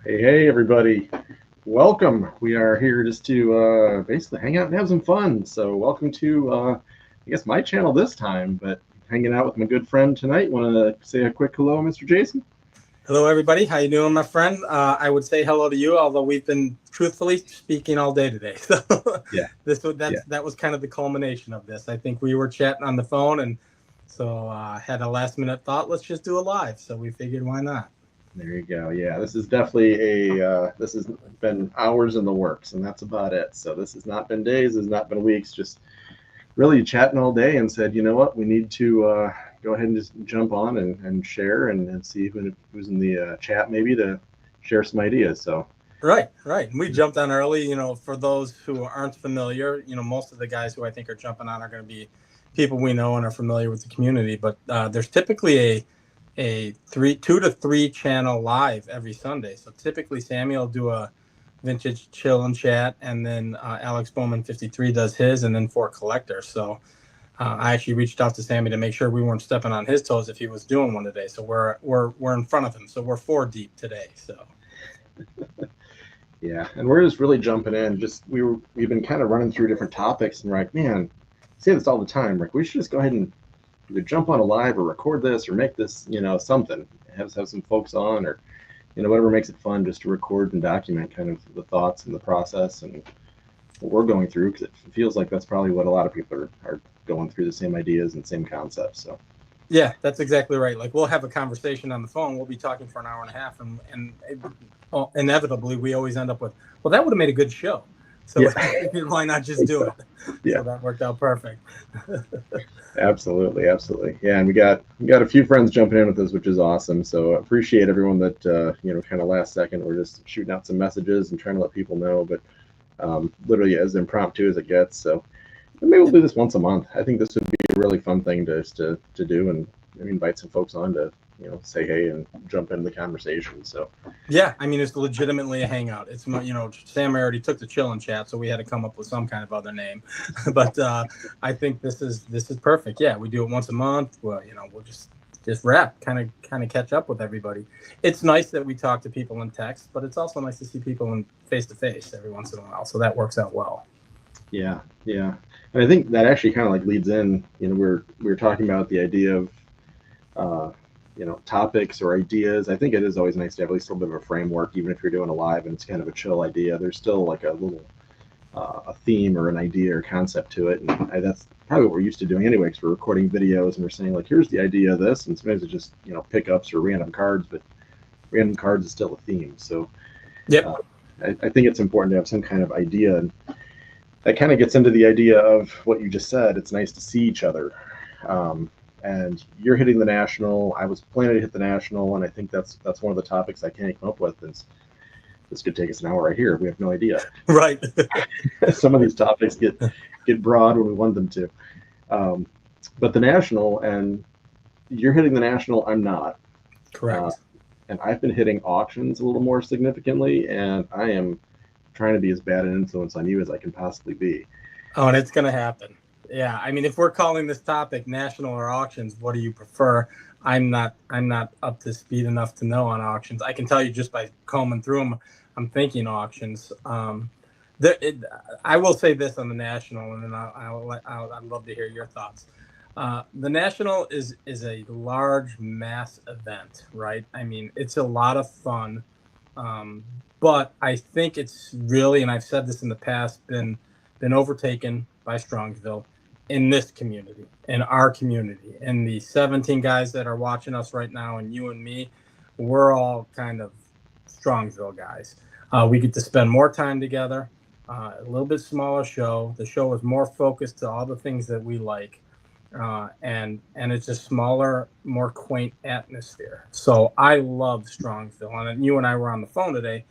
Hey, everybody. Welcome. We are here just to basically hang out and have some fun. So, welcome to, I guess, my channel this time, but hanging out with my good friend tonight. Want to say a quick hello, Mr. Jason? Hello, everybody. How you doing, my friend? I would say hello to you, although we've been truthfully speaking all day today. So Yeah, yeah. that was kind of the culmination of this. I think we were chatting on the phone, and so had a last minute thought. Let's just do a live. So we figured, why not? There you go. Yeah, this is definitely this has been hours in the works, and that's about it. So, this has not been days, has not been weeks, just really chatting all day and said, you know what, we need to go ahead and just jump on and share and see who's in the chat maybe to share some ideas. So, Right, right. And we jumped on early. For those who aren't familiar, most of the guys who I think are jumping on are going to be people we know and are familiar with the community. But there's typically a 2 to 3 channel live every Sunday. So typically Sammy will do a vintage chill and chat, and then Alex Bowman 53 does his, and then for collector. So I actually reached out to Sammy to make sure we weren't stepping on his toes if he was doing one today. So we're in front of him. So we're 4 deep today. So. yeah, and we're just really jumping in. Just we've been kind of running through different topics, and we're like, man, I say this all the time. Like, we should just go ahead and either jump on a live or record this or make this, something. Have some folks on or whatever makes it fun, just to record and document kind of the thoughts and the process and what we're going through, because it feels like that's probably what a lot of people are going through, the same ideas and same concepts. So Yeah, that's exactly right. Like, we'll have a conversation on the phone. We'll be talking for an hour and a half, and inevitably we always end up with, well, that would have made a good show. So yeah, why not just do so, it? yeah, So that worked out perfect. absolutely. Yeah, and we got a few friends jumping in with us, which is awesome. So appreciate everyone that kind of last second we're just shooting out some messages and trying to let people know, but literally as impromptu as it gets. So maybe we'll do this once a month. I think this would be a really fun thing to do, and maybe invite some folks on to say hey and jump into the conversation. So Yeah, I mean, it's legitimately a hangout. Sam already took the chill and chat, so we had to come up with some kind of other name. But I think this is perfect. Yeah, we do it once a month. Well, we'll just wrap, kind of catch up with everybody. It's nice that we talk to people in text, but it's also nice to see people in face to face every once in a while. So that works out well. yeah, yeah, and I think that actually kind of like leads in. We were talking about the idea of uh, topics or ideas. I think it is always nice to have at least a little bit of a framework, even if you're doing a live and it's kind of a chill idea. There's still like a little a theme or an idea or concept to it, and that's probably what we're used to doing anyway. Because we're recording videos and we're saying like, here's the idea of this, and sometimes it's just pickups or random cards, but random cards is still a theme. So Yep. uh, I think it's important to have some kind of idea, and that kind of gets into the idea of what you just said. It's nice to see each other. And you're hitting the national. I was planning to hit the national, and I think that's one of the topics I can't come up with. Is this could take us an hour right here? We have no idea. Right. Some of these topics get broad when we want them to. Um, but the national, and you're hitting the national. I'm not. Uh, Correct. and I've been hitting auctions a little more significantly, and I am trying to be as bad an influence on you as I can possibly be. Oh, and it's gonna happen. Yeah, I mean, if we're calling this topic national or auctions, what do you prefer? I'm not up to speed enough to know on auctions. I can tell you just by combing through them, I'm thinking auctions. The, it, I will say this on the national, and then I'd love to hear your thoughts. The national is a large mass event, right? I mean, it's a lot of fun, um, but I think it's really, and I've said this in the past, been overtaken by Strongsville in this community, in our community, and the 17 guys that are watching us right now, and you and me, we're all kind of Strongsville guys. We get to spend more time together. A little bit smaller show. The show is more focused to all the things that we like, and it's a smaller, more quaint atmosphere. So I love Strongsville, and you and I were on the phone today,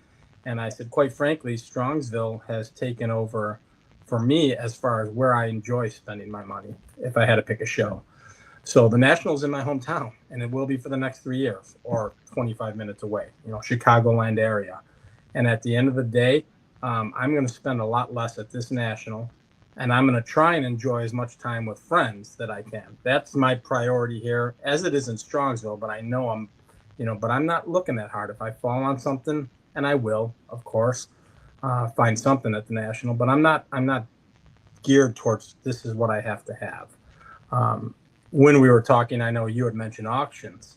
and I said, quite frankly, Strongsville has taken over for me as far as where I enjoy spending my money if I had to pick a show. So the Nationals in my hometown, and it will be for the next 3 years, or 25 minutes away, Chicagoland area. And at the end of the day, I'm going to spend a lot less at this national, and I'm going to try and enjoy as much time with friends that I can. That's my priority here, as it is in Strongsville. But I know but I'm not looking that hard. If I fall on something and I will, of course, find something at the National. But I'm not geared towards this is what I have to have. Um, when we were talking, I know you had mentioned auctions.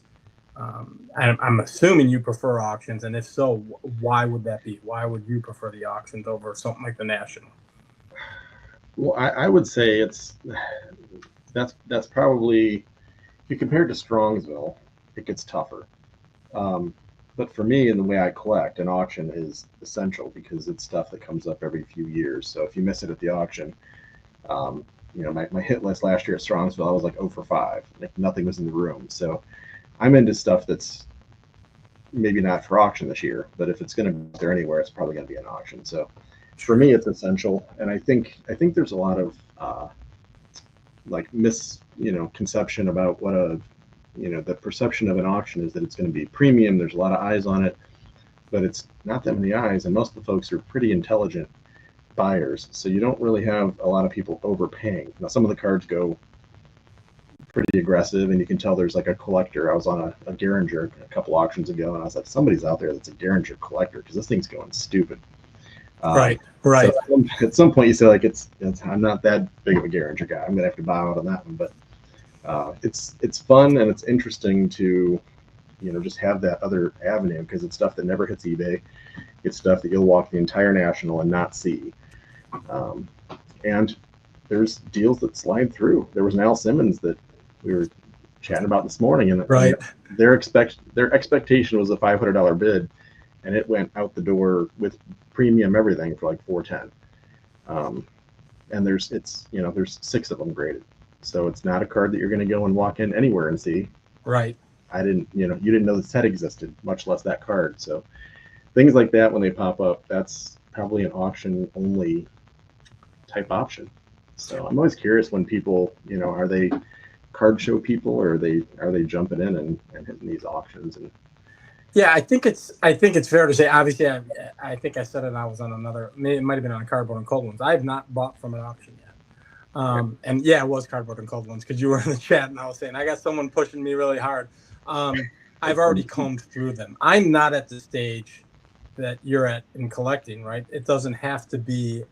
I'm assuming you prefer auctions, and if so, why would that be? Why would you prefer the auctions over something like the National? Well, I would say that's probably, if you compare it to Strongsville, it gets tougher. Um, but for me, and the way I collect, an auction is essential because it's stuff that comes up every few years. So if you miss it at the auction, um, my hit list last year at Strongsville, I was like 0 for 5. Like nothing was in the room. So I'm into stuff that's maybe not for auction this year, but if it's going to be there anywhere, it's probably going to be an auction. So for me, it's essential, and I think there's a lot of like conception about what the perception of an auction is, that it's going to be premium. There's a lot of eyes on it, but it's not that many eyes, and most of the folks are pretty intelligent buyers, so you don't really have a lot of people overpaying. Now, some of the cards go pretty aggressive, and you can tell there's like a collector. I was on a Geringer a couple auctions ago, and I was like, somebody's out there that's a Geringer collector, because this thing's going stupid. Right, So right. at some point you say like it's I'm not that big of a Geringer guy. I'm gonna have to bow out on that one, but it's fun and it's interesting to just have that other avenue, because it's stuff that never hits eBay. It's stuff that you'll walk the entire National and not see. Um, and there's deals that slide through. There was an Al Simmons that we were chatting about this morning, and Right. their expectation was a $500 bid, and it went out the door with premium everything for like 410. And there's 6 of them graded, so it's not a card that you're going to go and walk in anywhere and see. Right. I didn't, you didn't know the set existed, much less that card. So things like that, when they pop up, that's probably an auction only type option. So I'm always curious when people, are they card show people, or are they jumping in and hitting these auctions? And Yeah, I think it's fair to say. Obviously, I think I said it. I was on another. It might have been on Cardboard and Cold Ones. I have not bought from an auction yet. And yeah, it was Cardboard and Cold Ones, because you were in the chat and I was saying I got someone pushing me really hard. I've already combed through them. I'm not at the stage that you're at in collecting, right? It doesn't have to be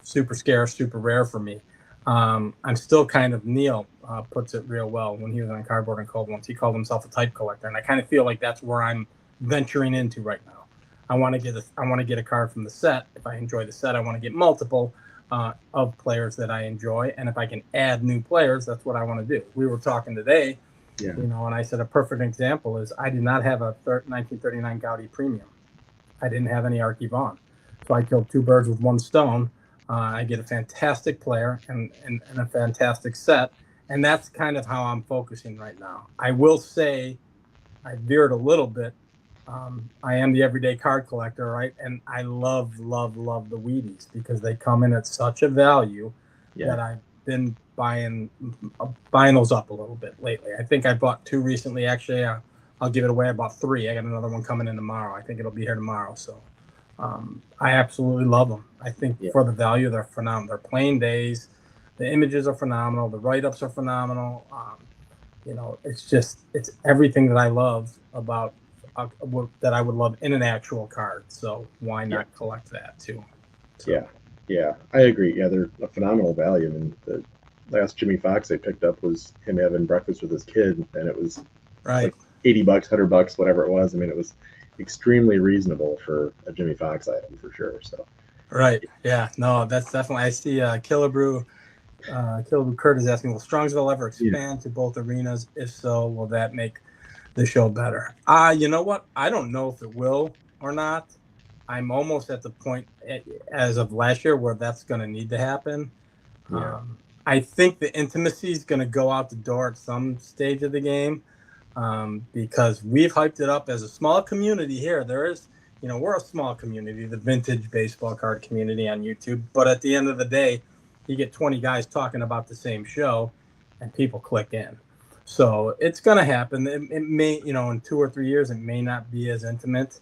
super scarce, super rare for me. I'm still kind of, Neil puts it real well when he was on Cardboard and Cold Ones. He called himself a type collector, and I kind of feel like that's where I'm venturing into right now. I want to get a card from the set. If I enjoy the set, I want to get multiple of players that I enjoy, and if I can add new players, that's what I want to do. We were talking today, yeah, and I said a perfect example is I did not have a 1939 Gaudi Premium. I didn't have any Archie Vaughan, so I killed 2 birds with 1 stone. I get a fantastic player and a fantastic set, and that's kind of how I'm focusing right now. I will say I veered a little bit. I am the everyday card collector, right? And I love, love, love the Wheaties, because they come in at such a value that I've been buying those up a little bit lately. I think I bought 2 recently. Actually, I'll give it away. I bought 3. I got another one coming in tomorrow. I think it'll be here tomorrow. So I absolutely love them. I think for the value, they're phenomenal. They're plain days. The images are phenomenal. The write-ups are phenomenal. It's everything that I love about that I would love in an actual card. So why not collect that too? So. Yeah, I agree. Yeah, they're a phenomenal value. I mean, the last Jimmy Fox I picked up was him having breakfast with his kid, and it was like $80, $100, whatever it was. I mean, it was extremely reasonable for a Jimmy Fox item, for sure. So right, yeah, no, that's definitely. I see Killabrew Kurt is asking, will Strongsville ever expand to both arenas? If so, will that make the show better? You know what? I don't know if it will or not. I'm almost at the point as of last year where that's going to need to happen. I think the intimacy is going to go out the door at some stage of the game, because we've hyped it up as a small community here. There is, we're a small community, the vintage baseball card community on YouTube. But at the end of the day, you get 20 guys talking about the same show, and people click in. So it's going to happen. It may, in 2 or 3 years, it may not be as intimate.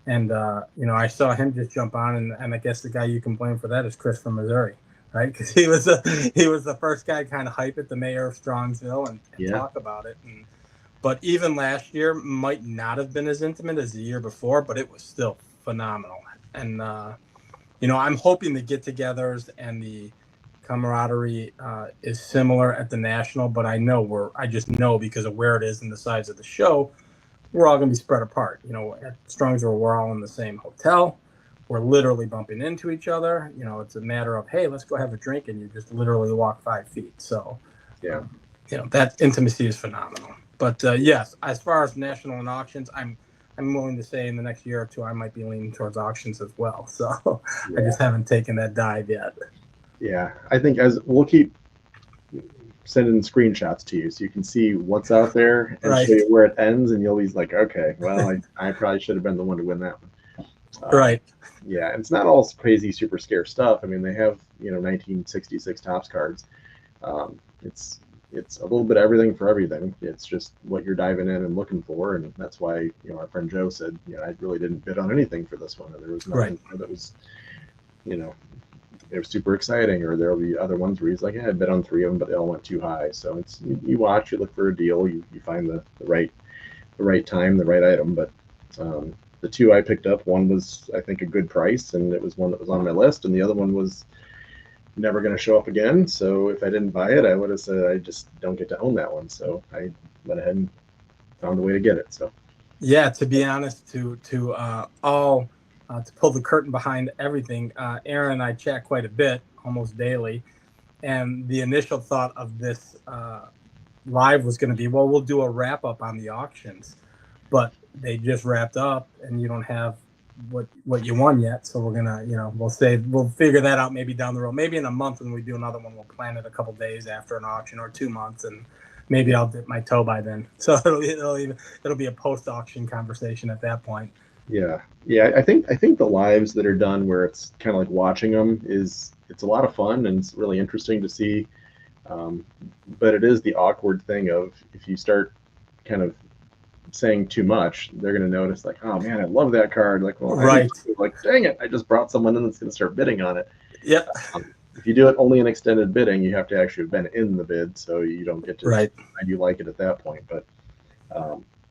And, I saw him just jump on, and I guess the guy you can blame for that is Chris from Missouri, right? Because he was the first guy kind of hype it, the mayor of Strongsville, and talk about it. And But even last year might not have been as intimate as the year before, but it was still phenomenal. And I'm hoping the get-togethers and the camaraderie is similar at the national, but I just know because of where it is and the size of the show, we're all going to be spread apart. At Strongsville, we're all in the same hotel. We're literally bumping into each other. It's a matter of, hey, let's go have a drink, and you just literally walk 5 feet. So, Yeah. That intimacy is phenomenal. But yes, as far as national and auctions, I'm willing to say in the next year or two I might be leaning towards auctions as well. So I just haven't taken that dive yet. Yeah, I think as we'll keep sending screenshots to you so you can see what's out there and Right. show you where it ends, and you'll be like, okay, well, I probably should have been the one to win that one. Right. Yeah, and it's not all crazy, super scarce stuff. I mean, they have 1966 Topps cards. It's a little bit of everything for everything. It's just what you're diving in and looking for, and that's why our friend Joe said, I really didn't bid on anything for this one. There was nothing that was, it was super exciting. Or there'll be other ones where he's like, yeah, I bid on 3 of them, but they all went too high. So it's you watch, you look for a deal, you find the right time, the right item. But the 2 I picked up, one was I think a good price, and it was one that was on my list, and the other one was never going to show up again. So if I didn't buy it, I would have said I just don't get to own that one. So I went ahead and found a way to get it. So yeah, to be honest, to pull the curtain behind everything, Aaron and I chat quite a bit, almost daily, and the initial thought of this live was going to be, well, we'll do a wrap up on the auctions, but they just wrapped up, and you don't have what you won yet. So we're gonna, we'll figure that out maybe down the road. Maybe in a month when we do another one, we'll plan it a couple days after an auction, or 2 months, and maybe I'll dip my toe by then. So it'll be a post auction conversation at that point. yeah, I think the lives that are done where it's kind of like watching them it's a lot of fun, and it's really interesting to see. But it is the awkward thing of if you start kind of saying too much, they're going to notice like, oh man, I love that card. Like, well, Right. like, dang it, I just brought someone in that's going to start bidding on it. Yep. If you do it only in extended bidding, you have to actually have been in the bid, so you don't get to Right. I do like it at that point. But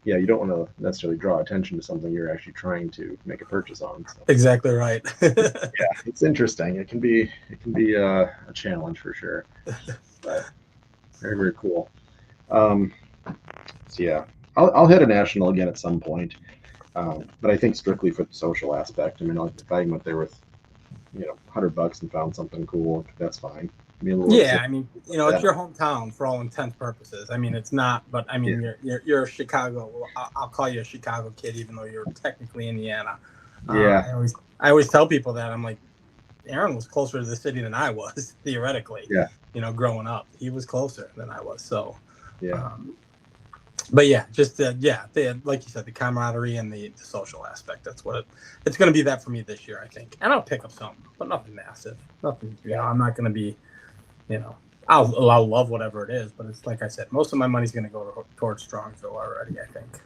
yeah, you don't want to necessarily draw attention to something you're actually trying to make a purchase on. So. Exactly right. Yeah, it's interesting. It can be a challenge for sure. But very, very cool. So yeah, I'll hit a national again at some point, but I think strictly for the social aspect. I mean, like if I went there with $100 and found something cool, that's fine. Yeah, I mean, it's your hometown for all intents purposes. I mean, it's not, but I mean, you're a Chicago. I'll call you a Chicago kid, even though you're technically Indiana. Yeah. I always tell people that. I'm like, Aaron was closer to the city than I was, theoretically. Yeah. Growing up, he was closer than I was. So, yeah. But yeah, just like you said, the camaraderie and the social aspect. That's what it's going to be that for me this year, I think. And I'll pick up something, but nothing massive. Nothing. I'm not going to be. I'll love whatever it is, but it's like I said, most of my money's going to go towards Strongsville already, I think.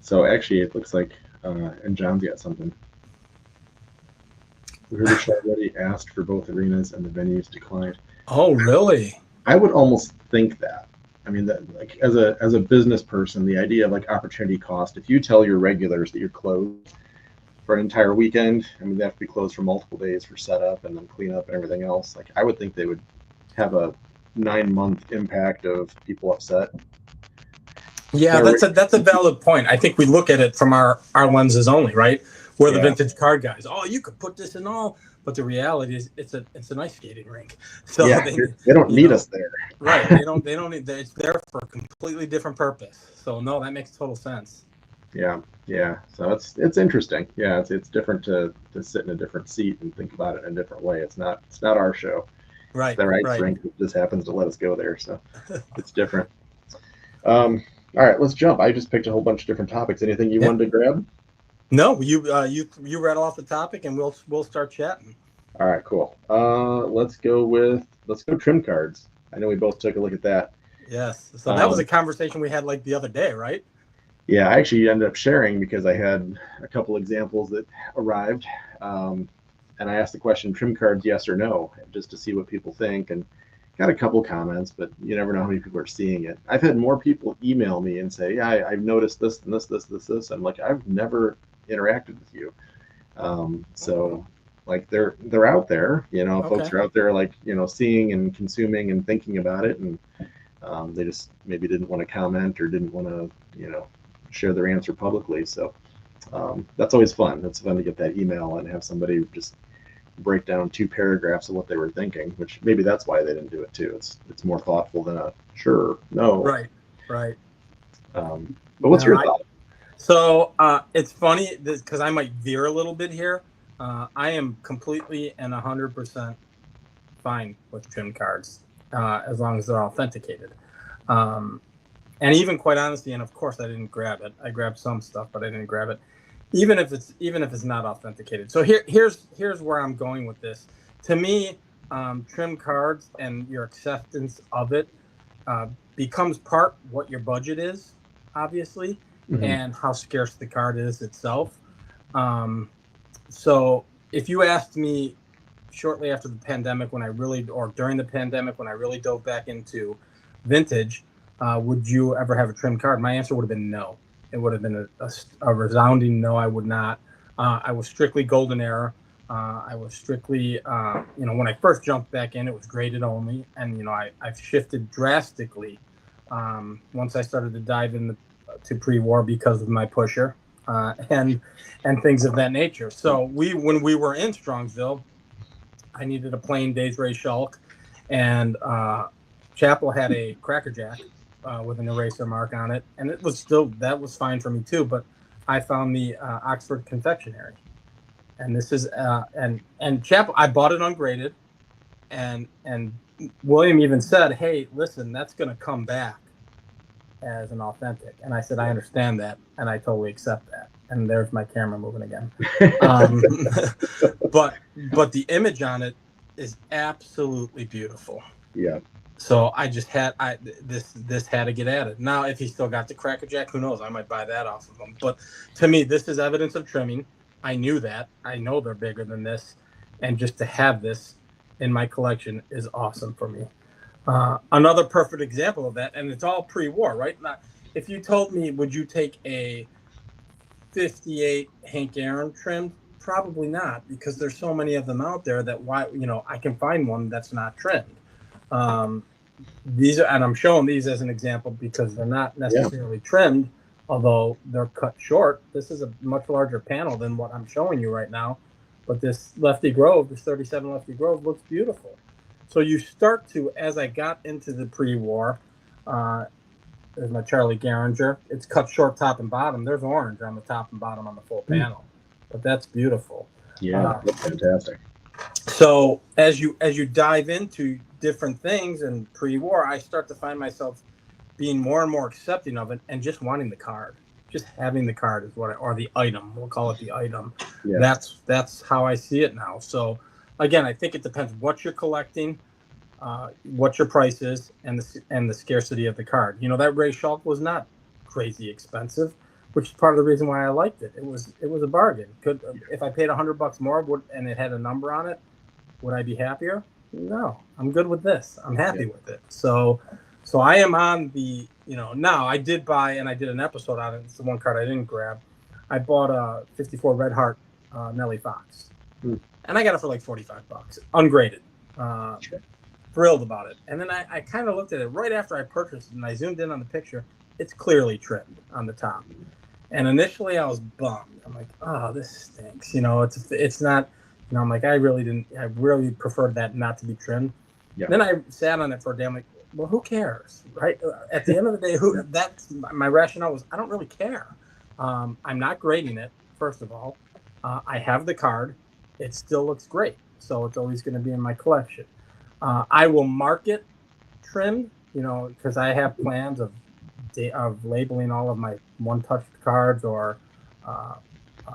So actually, it looks like, and John's got something. We heard the show already asked for both arenas, and the venues declined. Oh, really? I would almost think that. I mean, that like as a business person, the idea of like opportunity cost. If you tell your regulars that you're closed for an entire weekend, I mean, they have to be closed for multiple days for setup and then cleanup and everything else. Like, I would think they would have a 9-month impact of people upset. Yeah, that's a valid point. I think we look at it from our lenses only, right? We're the vintage card guys. Oh, you could put this in all, but the reality is it's an ice skating rink. So they don't need us there. Right. They don't need. It's there for a completely different purpose. So no, that makes total sense. Yeah. So it's interesting. Yeah, it's different to sit in a different seat and think about it in a different way. It's not our show. Right. It's their ice rink that just happens to let us go there. So it's different. All right, let's jump. I just picked a whole bunch of different topics. Anything you wanted to grab? No, you rattle off the topic and we'll start chatting. All right, cool. Let's go trim cards. I know we both took a look at that. Yes. So that was a conversation we had like the other day, right? Yeah, I actually ended up sharing because I had a couple examples that arrived, and I asked the question: trim cards, yes or no, just to see what people think. And got a couple comments, but you never know how many people are seeing it. I've had more people email me and say, "Yeah, I've noticed this and this." I'm like, I've never interacted with you. So like they're out there, folks Okay. are out there, like, seeing and consuming and thinking about it, and they just maybe didn't want to comment or didn't want to, share their answer publicly. So that's always fun. It's fun to get that email and have somebody just break down 2 paragraphs of what they were thinking, which maybe that's why they didn't do it too. It's more thoughtful than a sure, no. Right. Right. But what's No, your thought? so it's funny because I might veer a little bit here. I am completely and 100% fine with trim cards as long as they're authenticated. And even quite honestly, and of course I didn't grab it. I grabbed some stuff, but I didn't grab it. Even if it's not authenticated. So here's where I'm going with this. To me, trim cards and your acceptance of it becomes part what your budget is, obviously, Mm-hmm. and how scarce the card is itself. So if you asked me shortly after the pandemic, or during the pandemic, when I really dove back into vintage, would you ever have a trim card? My answer would have been no. It would have been a resounding no. I would not. I was strictly golden era. I was strictly, when I first jumped back in, it was graded only, and I've shifted drastically once I started to dive into pre-war because of my pusher and things of that nature. So when we were in Strongsville, I needed a plain Days Ray Shulk, and Chapel had a Cracker Jack with an eraser mark on it, and that was fine for me too. But I found the Oxford Confectionery, and this is and Chapel. I bought it ungraded, and William even said, "Hey, listen, that's going to come back as an authentic." And I said, "I understand that, and I totally accept that." And there's my camera moving again. But the image on it is absolutely beautiful. Yeah. So I just had this had to get added. Now, if he still got the Cracker Jack, who knows? I might buy that off of him. But to me, this is evidence of trimming. I knew that. I know they're bigger than this, and just to have this in my collection is awesome for me. Another perfect example of that, and it's all pre-war, right? Now, if you told me, would you take a 58 Hank Aaron trimmed? Probably not, because there's so many of them out there that I can find one that's not trimmed. These are, and I'm showing these as an example because they're not necessarily trimmed, although they're cut short. This is a much larger panel than what I'm showing you right now, but this Lefty Grove, this 37 Lefty Grove, looks beautiful. So you start to, as I got into the pre-war, there's my Charlie Garinger. It's cut short top and bottom. There's orange on the top and bottom on the full panel, but that's beautiful. Yeah, that's fantastic. So as you dive into different things in pre-war, I start to find myself being more and more accepting of it and just wanting the card. Just having the card is or the item. We'll call it the item. Yeah. That's how I see it now. So again, I think it depends what you're collecting, what your price is, and the scarcity of the card. That Ray Shulk was not crazy expensive, which is part of the reason why I liked it. It was a bargain. If I paid $100 more and it had a number on it, would I be happier? No, I'm good with this. I'm happy with it. So I am on the, now I did buy, and I did an episode on it. It's the one card I didn't grab. I bought a 54 Red Heart Nellie Fox, and I got it for like $45, ungraded. Thrilled about it. And then I kind of looked at it right after I purchased it, and I zoomed in on the picture. It's clearly trimmed on the top. And initially I was bummed. I'm like, oh, this stinks. It's not, I'm like, I really preferred that not to be trimmed. Yeah. Then I sat on it for a day. I'm like, well, who cares, right? At the end of the day, that's my rationale was, I don't really care. I'm not grading it, first of all. I have the card. It still looks great. So it's always going to be in my collection. I will mark it trimmed, because I have plans of labeling all of my one-touch cards or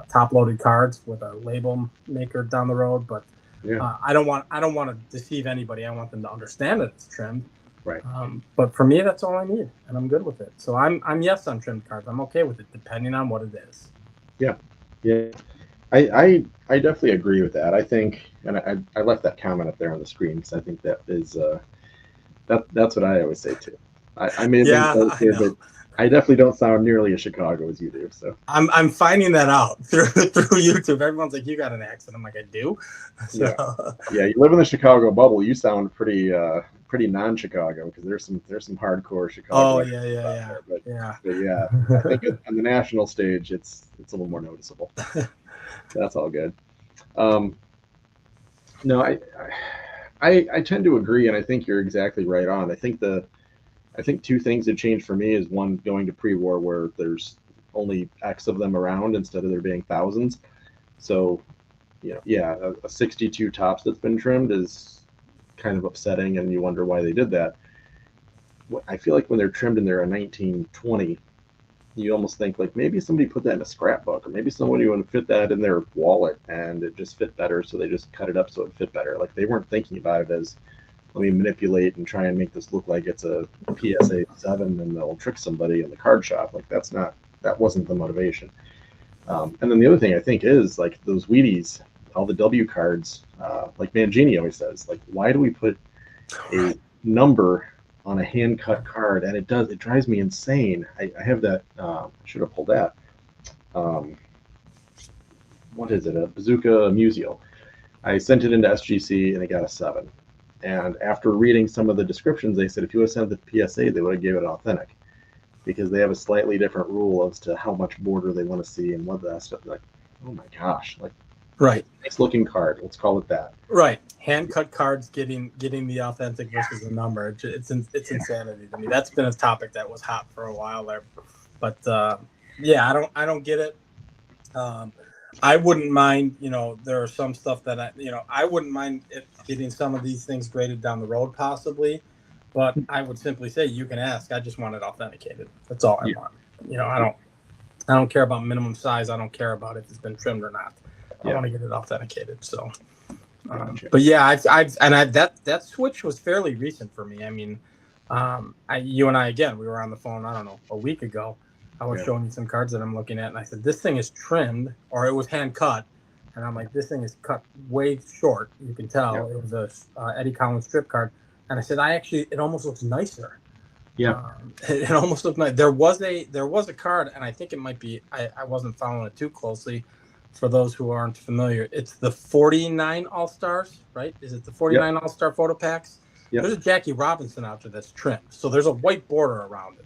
top-loaded cards with a label maker down the road. But I don't want to deceive anybody. I want them to understand that it's trimmed. Right. But for me, that's all I need, and I'm good with it. So I'm yes on trimmed cards. I'm okay with it, depending on what it is. Yeah. Yeah. I definitely agree with that. I think, and I left that comment up there on the screen because I think that is That's what I always say too. I may have been Yeah, close I here, know. but I definitely don't sound nearly as Chicago as you do. So I'm finding that out through YouTube. Everyone's like, "You got an accent." I'm like, "I do." So, yeah, yeah. You live in the Chicago bubble. You sound pretty non-Chicago because there's some hardcore Chicago oh accents yeah, yeah, out yeah, there. But yeah, I think yeah. on the national stage it's a little more noticeable. That's all good. Um, no, I tend to agree, and I think you're exactly right on. I think two things that changed for me is one, going to pre-war where there's only X of them around instead of there being thousands. So, yeah, a 62 tops that's been trimmed is kind of upsetting, and you wonder why they did that. I feel like when they're trimmed and they're a 1920, you almost think like maybe somebody put that in a scrapbook, or maybe somebody would fit that in their wallet and it just fit better, so they just cut it up so it fit better. Like they weren't thinking about it as, let me manipulate and try and make this look like it's a PSA 7 and they'll trick somebody in the card shop. Like that wasn't the motivation. And then the other thing I think is like those Wheaties, all the W cards, like Mangini always says, like, why do we put a Right. number on a hand cut card? And it drives me insane. I have that, I should have pulled that. Um, what is it? A Bazooka Musial. I sent it into SGC and it got a 7. And after reading some of the descriptions, they said if you would have sent the PSA, they would have gave it authentic because they have a slightly different rule as to how much border they want to see and what that stuff. Like, oh my gosh, like Right. nice looking card. Let's call it that. Right. Hand cut cards getting the authentic versus the number. It's Yeah, insanity to me. That's been a topic that was hot for a while there. But yeah, I don't get it. Um, I wouldn't mind, there are some stuff that I wouldn't mind it getting some of these things graded down the road possibly, but I would simply say you can ask. I just want it authenticated. That's all I yeah, want. I don't care about minimum size. I don't care about if it's been trimmed or not. I yeah. want to get it authenticated. So, Gotcha. but yeah, that switch was fairly recent for me. I mean, you and I again, we were on the phone. I don't know, a week ago. I was Yeah. showing you some cards that I'm looking at, and I said this thing is trimmed, or it was hand cut, and I'm like, this thing is cut way short. You can Yeah. tell it was a Eddie Collins strip card, and I said, it almost looks nicer. Yeah. It almost looked nice. There was a card, and I think it might be. I wasn't following it too closely. For those who aren't familiar, it's the 49 All Stars, right? Is it the Yep. 49 All Star photo packs? Yep. There's a Jackie Robinson out there that's trimmed, so there's a white border around it.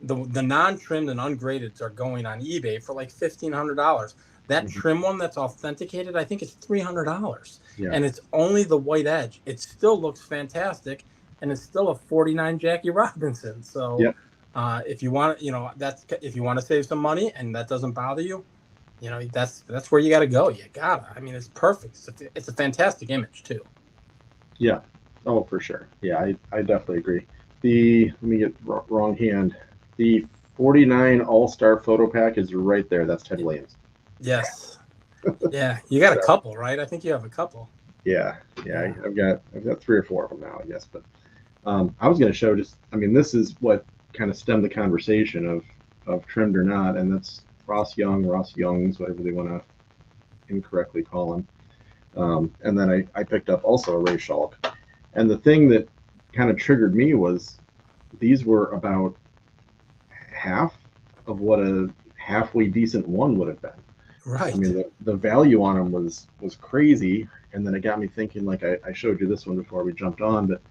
The non-trimmed and ungraded are going on eBay for like $1,500. That Hmm. trim one that's authenticated, I think it's $300, Yeah. and it's only the white edge. It still looks fantastic, and it's still a 49 Jackie Robinson. So, Yep. if you want, if you want to save some money and that doesn't bother you, that's where you got to go. You gotta. I mean, it's perfect. It's a fantastic image too. Yeah. Oh, for sure. Yeah, I definitely agree. Let me get wrong hand. The 49 All Star photo pack is right there. That's Ted Williams. Yes. Yeah. You got a So couple, right? I think you have a couple. yeah, yeah. Yeah. I've got 3 or 4 of them now, I guess. But I was going to show just. I mean, this is what kind of stemmed the conversation of trimmed or not, and that's Ross Young, Ross Youngs, whatever they want to incorrectly call him. And then I picked up also a Ray Schalk. And the thing that kind of triggered me was these were about half of what a halfway decent one would have been. I Right. mean, the value on them was crazy. And then it got me thinking, like I showed you this one before we jumped on, but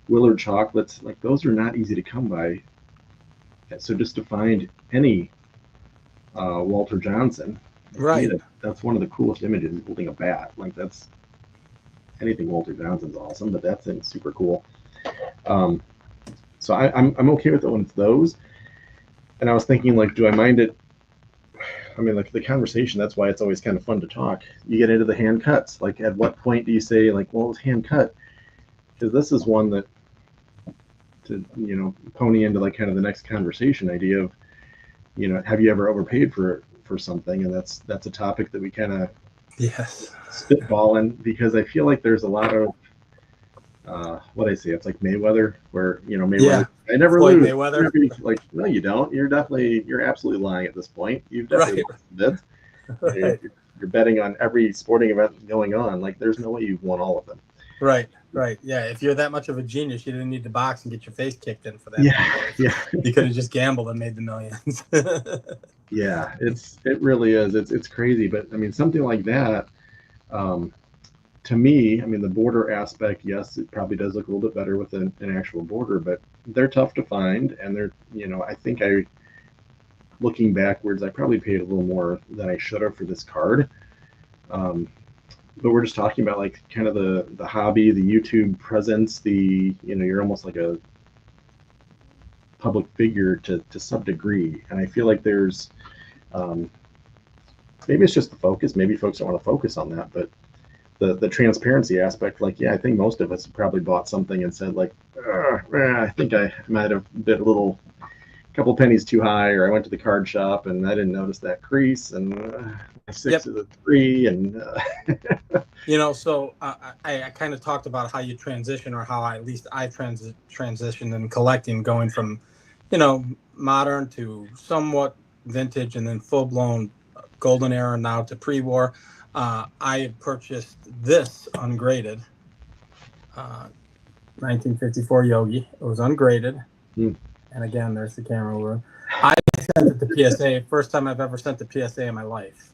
Willard chocolates, like those are not easy to come by. So just to find any Walter Johnson, like, to me, Right. that's one of the coolest images holding a bat. Like that's anything Walter Johnson's awesome, but that thing's super cool. Um, so I'm okay with it when it's those. And I was thinking, like, do I mind it? I mean, like the conversation. That's why it's always kind of fun to talk. You get into the hand cuts. Like, at what point do you say, like, well, it's hand cut? Because this is one that to pony into like kind of the next conversation idea of have you ever overpaid for something? And that's a topic that we kind of Yes. spitballing because I feel like there's a lot of what I say. It's like Mayweather, where Mayweather, Yeah. I never Floyd lose. Mayweather. Like, no, you don't. You're absolutely lying at this point. You've definitely Right. lost some bids. Right. You're betting on every sporting event going on. Like, there's no way you've won all of them. Right, right. Yeah, if you're that much of a genius, you didn't need to box and get your face kicked in for that. Yeah, yeah, You could have just gambled and made the millions. yeah. It really is. It's crazy, but I mean, something like that. Um, to me, I mean, the border aspect, yes, it probably does look a little bit better with an actual border, but they're tough to find, and they're, I think looking backwards, I probably paid a little more than I should have for this card. Um, but we're just talking about like kind of the hobby, the YouTube presence, you're almost like a public figure to some degree, and I feel like there's um, maybe it's just the focus. Maybe folks don't want to focus on that, but the transparency aspect, like, yeah, I think most of us probably bought something and said like, I think I might have bid a little couple pennies too high, or I went to the card shop and I didn't notice that crease, and my six is a 3, and So I kind of talked about how you transition, or how at least I transitioned in collecting, going from, modern to somewhat vintage, and then full blown golden era now to pre-war. I purchased this ungraded 1954 Yogi. It was ungraded. And again, there's the camera over. I sent it to PSA. First time I've ever sent to PSA in my life.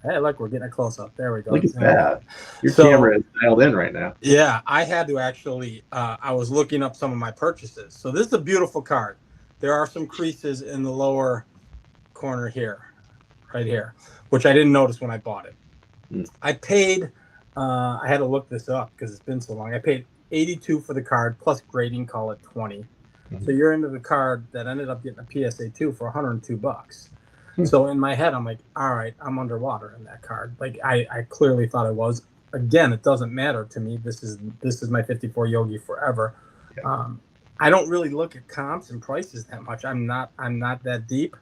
Hey, look, we're getting a close up. There we go. Look at that. Your camera is dialed in right now. Yeah, I had to actually, I was looking up some of my purchases. So this is a beautiful card. There are some creases in the lower corner here, right here, which I didn't notice when I bought it. I paid, I had to look this up because it's been so long. I paid $82 for the card plus grading, call it 20. So you're into the card that ended up getting a PSA 2 for $102. So in my head, I'm like, all right, I'm underwater in that card. Like I clearly thought I was. Again, it doesn't matter to me. This is my 54 Yogi forever. Yeah. I don't really look at comps and prices that much. I'm not that deep.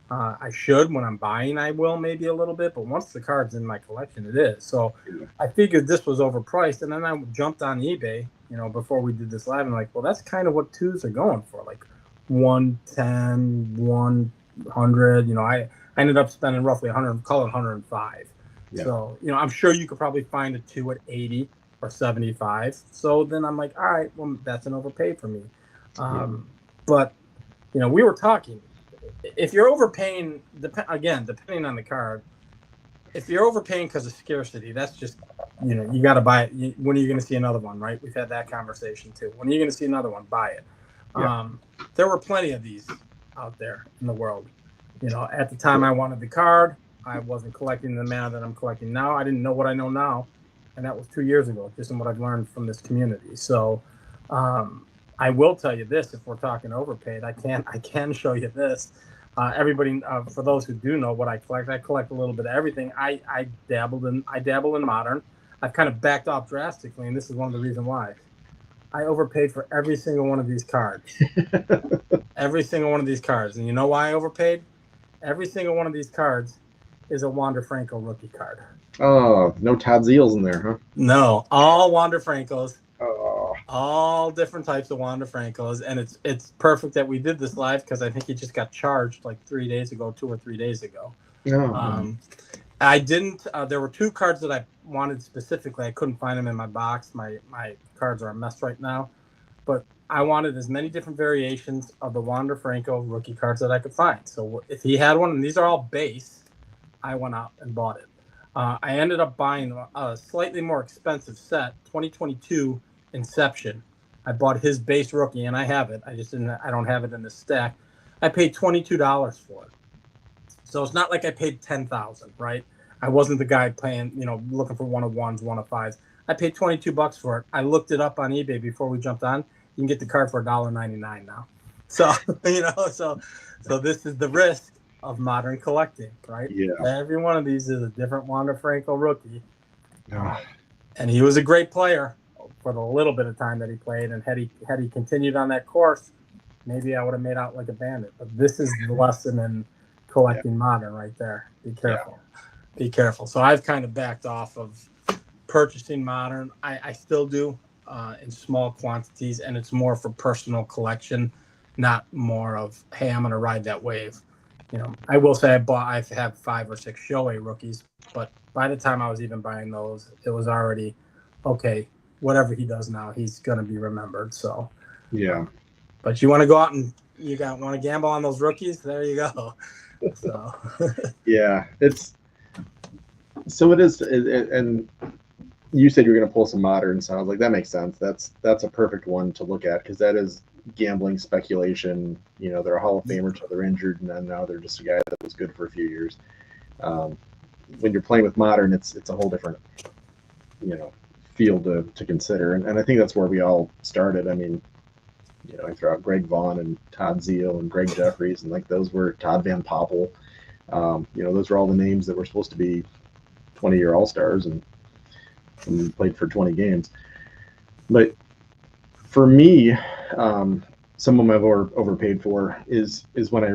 I should when I'm buying. I will maybe a little bit, but once the card's in my collection, it is. So I figured this was overpriced, and then I jumped on eBay, before we did this live, and like, well, that's kind of what twos are going for, like 110, 100. I ended up spending roughly 100, call it 105. Yeah. So I'm sure you could probably find a 2 at 80 or 75. So then I'm like, all right, well, that's an overpay for me. But we were talking. If you're overpaying, depending on the card, if you're overpaying because of scarcity, that's just, you got to buy it. When are you going to see another one, right? We've had that conversation too. When are you going to see another one? Buy it. Yeah. There were plenty of these out there in the world. At the time I wanted the card, I wasn't collecting the manner that I'm collecting now. I didn't know what I know now, and that was 2 years ago, just in what I've learned from this community. So I will tell you this: if we're talking overpaid, I can show you this. Everybody, for those who do know what I collect a little bit of everything. I dabble in modern. I've kind of backed off drastically, and this is one of the reasons why. I overpaid for every single one of these cards. Every single one of these cards. And you know why I overpaid? Every single one of these cards is a Wander Franco rookie card. Oh, no Todd Zeals in there, huh? No, all Wander Francos. Oh. All different types of Wander Francos. And it's perfect that we did this live, because I think he just got charged like 2 or 3 days ago. Oh. I didn't. There were 2 cards that I wanted specifically. I couldn't find them in my box. My cards are a mess right now. But I wanted as many different variations of the Wander Franco rookie cards that I could find. So if he had one, and these are all base, I went out and bought it. I ended up buying a slightly more expensive set, 2022 Inception. I bought his base rookie, and I have it. I don't have it in the stack. I paid $22 for it. So it's not like I paid $10,000, right? I wasn't the guy paying, looking for 101s, 105s. I paid $22 for it. I looked it up on eBay before we jumped on. You can get the card for $1.99 now. So, so this is the risk of modern collecting, right? Yeah. Every one of these is a different Wander Franco rookie. And he was a great player for the little bit of time that he played. And had he continued on that course, maybe I would have made out like a bandit. But this is the lesson in collecting modern right there. Be careful. Yeah. Be careful. So I've kind of backed off of purchasing modern. I still do in small quantities, and it's more for personal collection, not more of, hey, I'm going to ride that wave. I will say I've had 5 or 6 Shohei rookies, but by the time I was even buying those, it was already, okay, whatever he does now, he's going to be remembered. So, Yeah. but you want to go out and want to gamble on those rookies? There you go. So, Yeah, it's so it is, and you said you're going to pull some modern, so I was like, that makes sense. That's a perfect one to look at because that is gambling speculation. You know, they're a Hall of Famer until they're injured, and then now they're just a guy that was good for a few years. Um, when you're playing with modern, it's a whole different, you know, field to consider, and I think that's where we all started. I mean, you know, I throw out Greg Vaughn and Todd Zeile and Greg Jeffries, and like those were Todd Van Poppel. You know, those were all the names that were supposed to be 20-year All-Stars and played for 20 games. But for me, some of them I've overpaid for is when I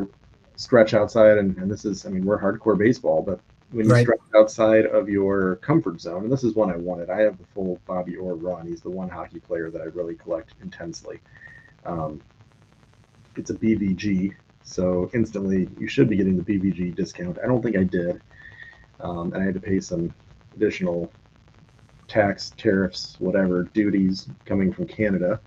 stretch outside, and this is, I mean, we're hardcore baseball, but when you right. stretch outside of your comfort zone, and this is one I wanted. I have the full Bobby Orr run. He's the one hockey player that I really collect intensely. Um, it's a BVG, so instantly you should be getting the BVG discount. I don't think I did, and I had to pay some additional tax, tariffs, whatever, duties coming from Canada.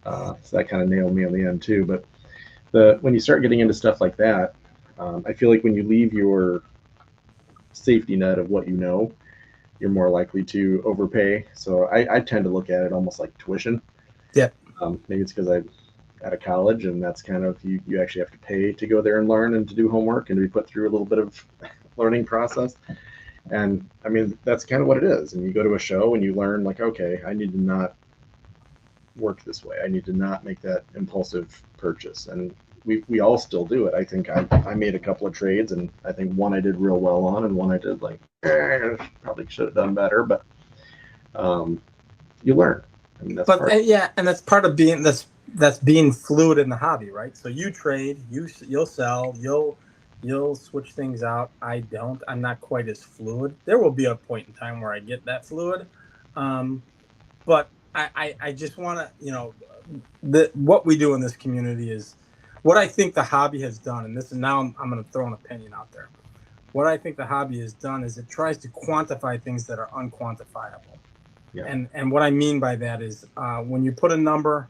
So that kind of nailed me on the end too. But when you start getting into stuff like that, I feel like when you leave your safety net of what you know, you're more likely to overpay. So I tend to look at it almost like tuition. Yep. Maybe it's because I'm out of college, and that's kind of you actually have to pay to go there and learn and to do homework and to be put through a little bit of learning process. And I mean, that's kind of what it is. And you go to a show and you learn, like, okay, I need to not work this way. I need to not make that impulsive purchase. And we all still do it. I think I made a couple of trades, and I think one I did real well on, and one I did like, probably should have done better. But you learn. I mean, that's part. Yeah, and that's part of being that's being fluid in the hobby, right? So you trade, you'll sell, you'll switch things out. I don't. I'm not quite as fluid. There will be a point in time where I get that fluid, but I just want to, you know, what we do in this community is what I think the hobby has done, and this is now I'm going to throw an opinion out there. What I think the hobby has done is it tries to quantify things that are unquantifiable. Yeah. And what I mean by that is when you put a number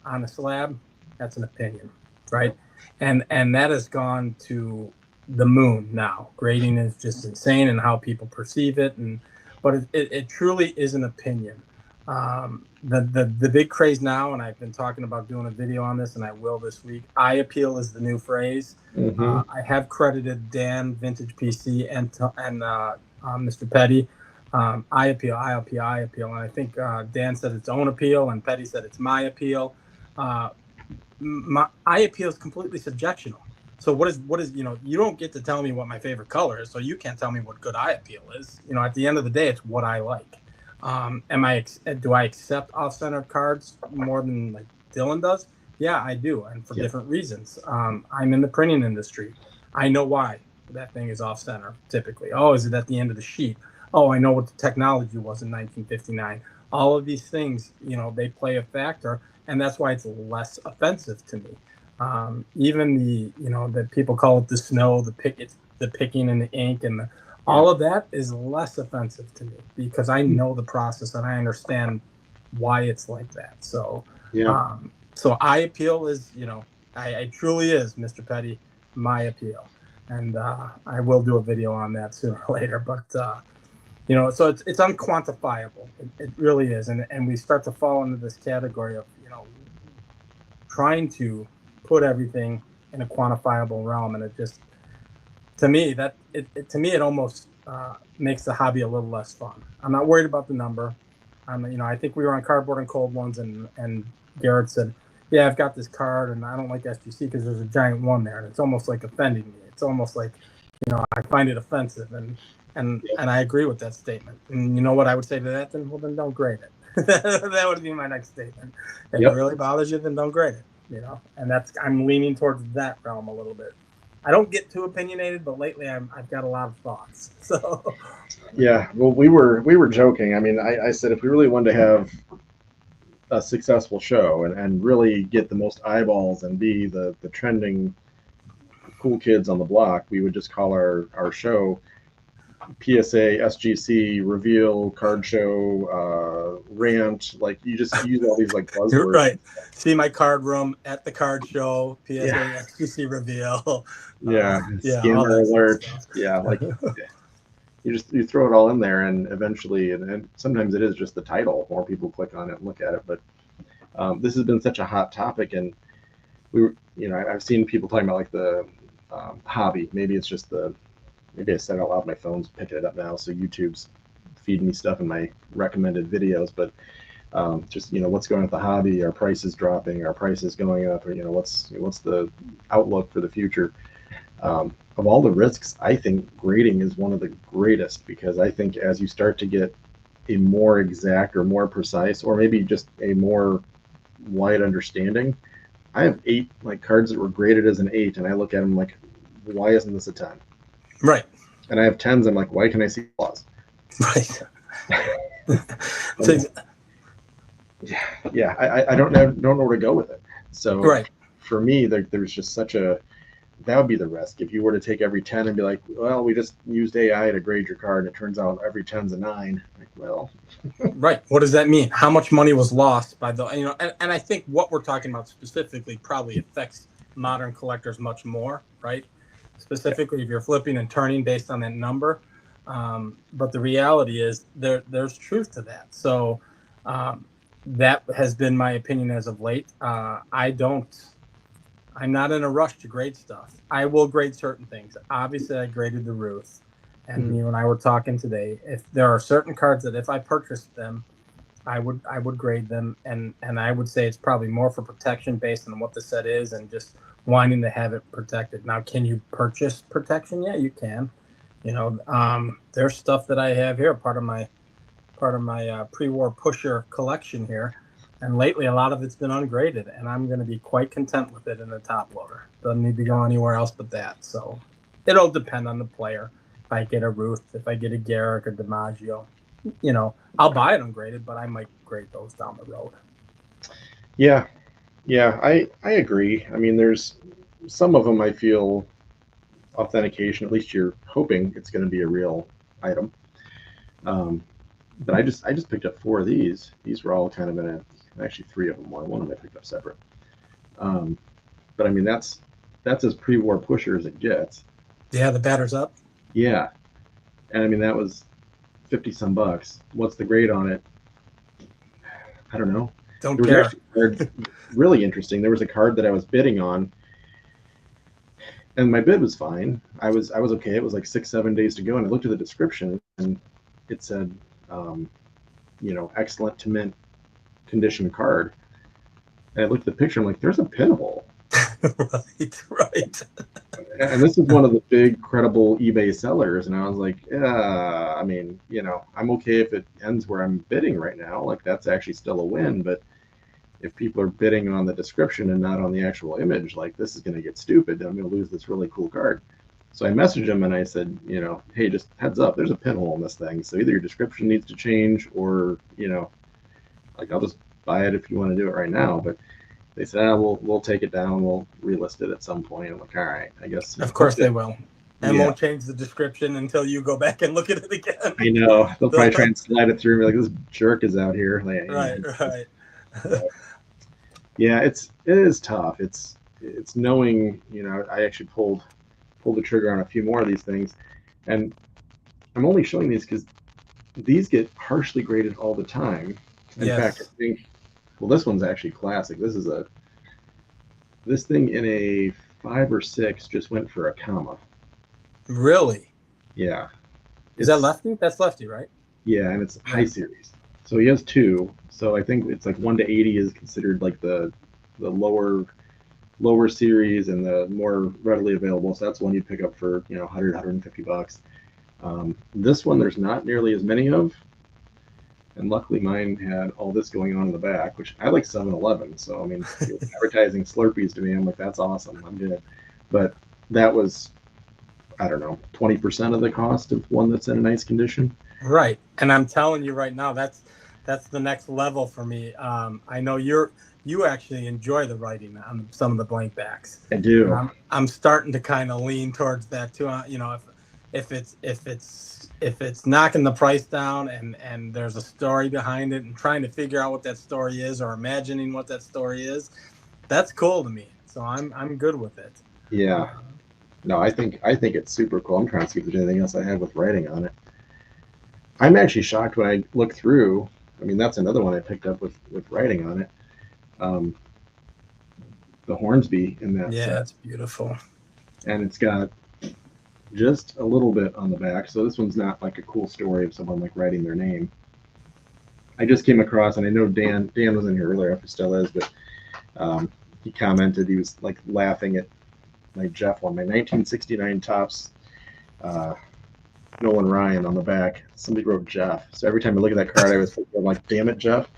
on a slab, that's an opinion, right? And that has gone to the moon now. Grading is just insane and how people perceive it, but it truly is an opinion. The big craze now, and I've been talking about doing a video on this, and I will this week. Eye appeal is the new phrase. Mm-hmm. I have credited Dan, Vintage PC, and Mr. Petty. Eye appeal, and I think Dan said its own appeal, and Petty said it's my appeal. My eye appeal is completely subjectional. So what is you know, you don't get to tell me what my favorite color is, so you can't tell me what good eye appeal is. You know, at the end of the day, it's what I like. Do I accept off-center cards more than like Dylan does? Yeah, I do, and for different reasons. I'm in the printing industry. I know why that thing is off-center typically. Oh, is it at the end of the sheet? Oh, I know what the technology was in 1959. All of these things, you know, they play a factor, and that's why it's less offensive to me. Even the, you know, that people call it the snow, the picking and the ink, and all of that is less offensive to me because I know the process and I understand why it's like that. So, so eye appeal is, you know, I truly is, Mr. Petty, my appeal, and I will do a video on that sooner or later, but. You know, so it's unquantifiable. It really is, and we start to fall into this category of, you know, trying to put everything in a quantifiable realm, and it just, to me, it almost makes the hobby a little less fun. I'm not worried about the number. You know, I think we were on Cardboard and Cold Ones, and Garrett said, "Yeah, I've got this card, and I don't like SGC because there's a giant one there, and it's almost like offending me. It's almost like, you know, I find it offensive." And I agree with that statement. And you know what I would say to that? Then, well, then don't grade it. That would be my next statement. If it really bothers you, then don't grade it. You know, and I'm leaning towards that realm a little bit. I don't get too opinionated, but lately I've got a lot of thoughts. So yeah, well, we were joking. I mean, I said if we really wanted to have a successful show and really get the most eyeballs and be the trending cool kids on the block, we would just call our show PSA, SGC, reveal, card show, rant. Like you just use all these like You're buzzwords. right. See my card room at the card show, PSA, Yeah, SGC reveal. yeah, Yeah, all scammer that sort of alert. stuff. Yeah, like you throw it all in there, and eventually, and sometimes it is just the title. More people click on it and look at it. But this has been such a hot topic, and we were, I've seen people talking about like the hobby. Maybe it's just maybe I said it out loud. My phone's picking it up now, so YouTube's feeding me stuff in my recommended videos. But just what's going on with the hobby? Our prices dropping? Our prices going up? Or what's the outlook for the future? Of all the risks, I think grading is one of the greatest, because I think as you start to get a more exact or more precise, or maybe just a more wide understanding. I have 8 like cards that were graded as an 8, and I look at them like, why isn't this a 10? Right. And I have 10s. I'm like, why can I see flaws? Right. So, yeah, I don't know where to go with it. So right. For me, there's just that would be the risk. If you were to take every 10 and be like, well, we just used AI to grade your card, and it turns out every 10's a 9. Like, well, right. What does that mean? How much money was lost by and I think what we're talking about specifically probably affects modern collectors much more, right? Specifically, if you're flipping and turning based on that number. But the reality is there's truth to that. So that has been my opinion as of late. I'm not in a rush to grade stuff. I will grade certain things. Obviously, I graded the Ruth, and you and I were talking today. If there are certain cards that if I purchased them, I would grade them, and I would say it's probably more for protection based on what the set is and just wanting to have it protected. Now, can you purchase protection? Yeah, you can. There's stuff that I have here, part of my pre-war pusher collection here. And lately, a lot of it's been ungraded, and I'm going to be quite content with it in the top loader. Doesn't need to go anywhere else but that. So it'll depend on the player. If I get a Ruth, if I get a Garrick or DiMaggio, I'll buy it ungraded, but I might grade those down the road. Yeah, I agree. I mean, there's some of them I feel authentication. At least you're hoping it's going to be a real item. But I just picked up 4 of these. These were all kind of actually 3 of them. One of them I picked up separate. But I mean, that's as pre-war pusher as it gets. Yeah, the batter's up. Yeah, and I mean that was $50 some. What's the grade on it? I don't know. Don't care. Really interesting. There was a card that I was bidding on, and my bid was fine. I was okay. It was like 6-7 days to go, and I looked at the description, and it said, excellent to mint condition card. And I looked at the picture. I'm like, there's a pinhole. Right. And this is one of the big credible eBay sellers, and I was like, yeah, I mean, I'm okay if it ends where I'm bidding right now. Like that's actually still a win. But if people are bidding on the description and not on the actual image, like this is going to get stupid. I'm going to lose this really cool card. So I messaged him and I said, hey, just heads up, there's a pinhole in this thing. So either your description needs to change, or like I'll just buy it if you want to do it right now. But they said, we'll take it down. We'll relist it at some point. I'm like, all right, I guess. Of course they will. And won't change the description until you go back and look at it again. I know. They'll probably try and slide it through and be like, this jerk is out here. Like, right. Yeah, it is tough. It's knowing, I actually pulled the trigger on a few more of these things. And I'm only showing these because these get harshly graded all the time. In fact, I think, well, this one's actually classic. This thing in a 5 or 6 just went for a comma. Really? Yeah. Is that lefty? That's lefty, right? Yeah, and it's high series. So he has 2. So I think it's like 1 to 80 is considered like the lower series and the more readily available. So that's one you pick up for $100-$150. This one there's not nearly as many of, and luckily mine had all this going on in the back, which I like 7-Eleven. So I mean, advertising Slurpees to me, I'm like, that's awesome. I'm good. But that was, I don't know, 20% of the cost of one that's in a nice condition. Right, and I'm telling you right now, that's the next level for me. I know you actually enjoy the writing on some of the blank backs. I do. I'm starting to kind of lean towards that too. if it's knocking the price down and there's a story behind it and trying to figure out what that story is or imagining what that story is, that's cool to me. So I'm good with it. Yeah. No, I think it's super cool. I'm trying to see if there's anything else I have with writing on it. I'm actually shocked when I look through. I mean, that's another one I picked up with writing on it. Um, the Hornsby in that Yeah, set, it's beautiful. and it's got just a little bit on the back. So this one's not like a cool story of someone like writing their name. I just came across, and I know Dan was in here earlier, if he still is, but um, he commented he was like laughing at my Jeff one, my 1969 Topps uh, Nolan Ryan on the back. Somebody wrote Jeff, so every time I look at that card, I was thinking, like, damn it, Jeff.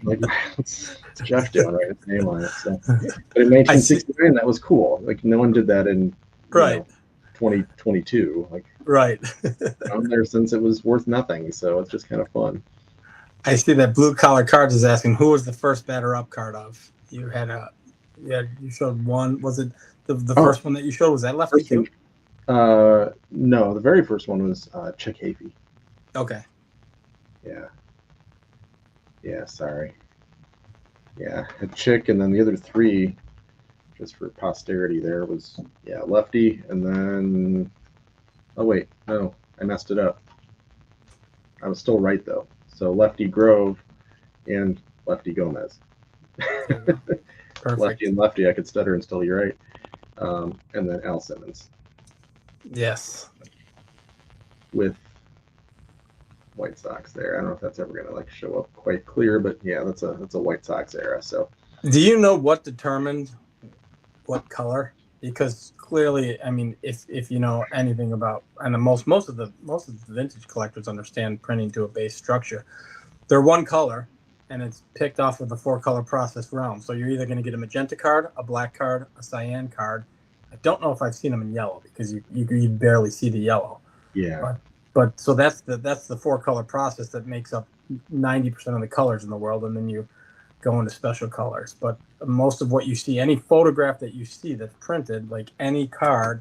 Like, what's Jeff doing? Right, his name on it. So, but in I see. 1969, that was cool. Like, no one did that in Right. 2022. Like, Right. I'm there since it was worth nothing, so it's just kind of fun. I see that Blue Collar Cards is asking who was the first batter up card of. You had a, yeah, you showed one. Was it the Oh, first one that you showed? Was that Lefty first too? one. No, the very first one was Chick Hafey. Okay. Yeah, yeah. Sorry. Yeah, a Chick, and then the other three, just for posterity, there was Lefty, and then oh wait, no, I messed it up. I was still right though. So Lefty Grove and Lefty Gomez. Lefty Perfect. and Lefty, I could stutter and still be right. And then Al Simmons Yes. with White Sox there. I don't know if that's ever gonna like show up quite clear, but yeah, that's a White Sox era. So Do you know what determined what color? Because clearly, I mean, if you know anything about, and most of the vintage collectors understand printing to a base structure. They're one color, and it's picked off of the 4-color process realm. So you're either going to get a magenta card, a black card, a cyan card. I don't know if I've seen them in yellow because you barely see the yellow. yeah, But so that's the 4-color process that makes up 90% of the colors in the world, and then you go into special colors. But most of what you see, any photograph that you see that's printed, like any card,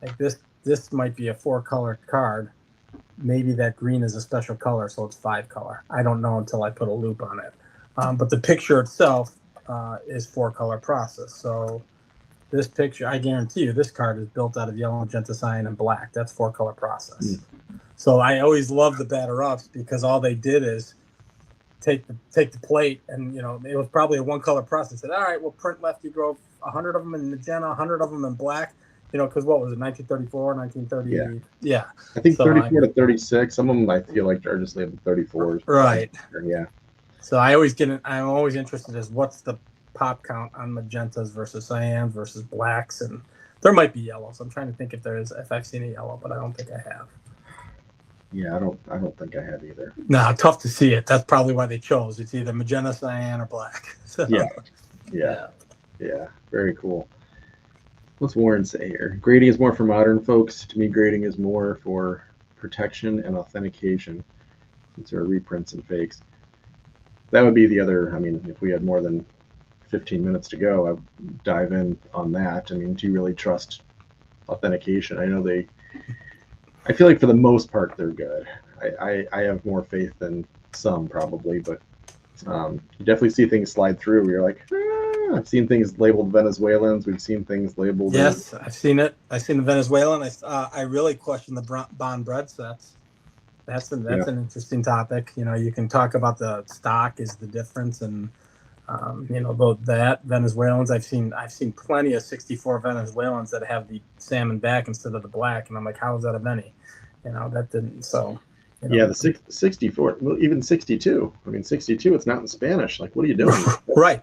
like this might be a 4-color card. Maybe that green is a special color, so it's 5-color. I don't know until I put a loop on it. But the picture itself is 4-color process. So this picture, I guarantee you, this card is built out of yellow, magenta, cyan, and black. That's 4-color process. So I always love the batter ups because all they did is take the plate, and it was probably a 1-color process. Said, all right, we'll print Lefty Grove 100 of them in magenta, 100 of them in black. Because what was it, 1934, 1930? Yeah. I think So 34 to 36. Some of them I feel like are just labeled 34s. Right. Yeah. So I'm always interested as what's the pop count on magentas versus cyans versus blacks, and there might be yellows. I'm trying to think if I've seen a yellow, but I don't think I have. Yeah, I don't think I have either. No, tough to see it. That's probably why they chose. It's either magenta, cyan, or black. So, Yeah. Very cool. What's Warren say here? Grading is more for modern folks. To me, grading is more for protection and authentication. These are reprints and fakes. That would be the other. I mean, if we had more than 15 minutes to go, I'd dive in on that. I mean, do you really trust authentication? I know I feel like for the most part they're good. I have more faith than some probably, but you definitely see things slide through. You're like, I've seen things labeled Venezuelans. We've seen things labeled. Yes, I've seen it. I've seen the Venezuelan. I really question the bond bread sets. That's an interesting topic. You can talk about the stock is the difference, and that Venezuelans. I've seen plenty of 64 Venezuelans that have the salmon back instead of the black, and I'm like, how is that a Veni? That didn't. So. Yeah, the 64, well, even 62. I mean, 62, it's not in Spanish. Like, what are you doing? Right.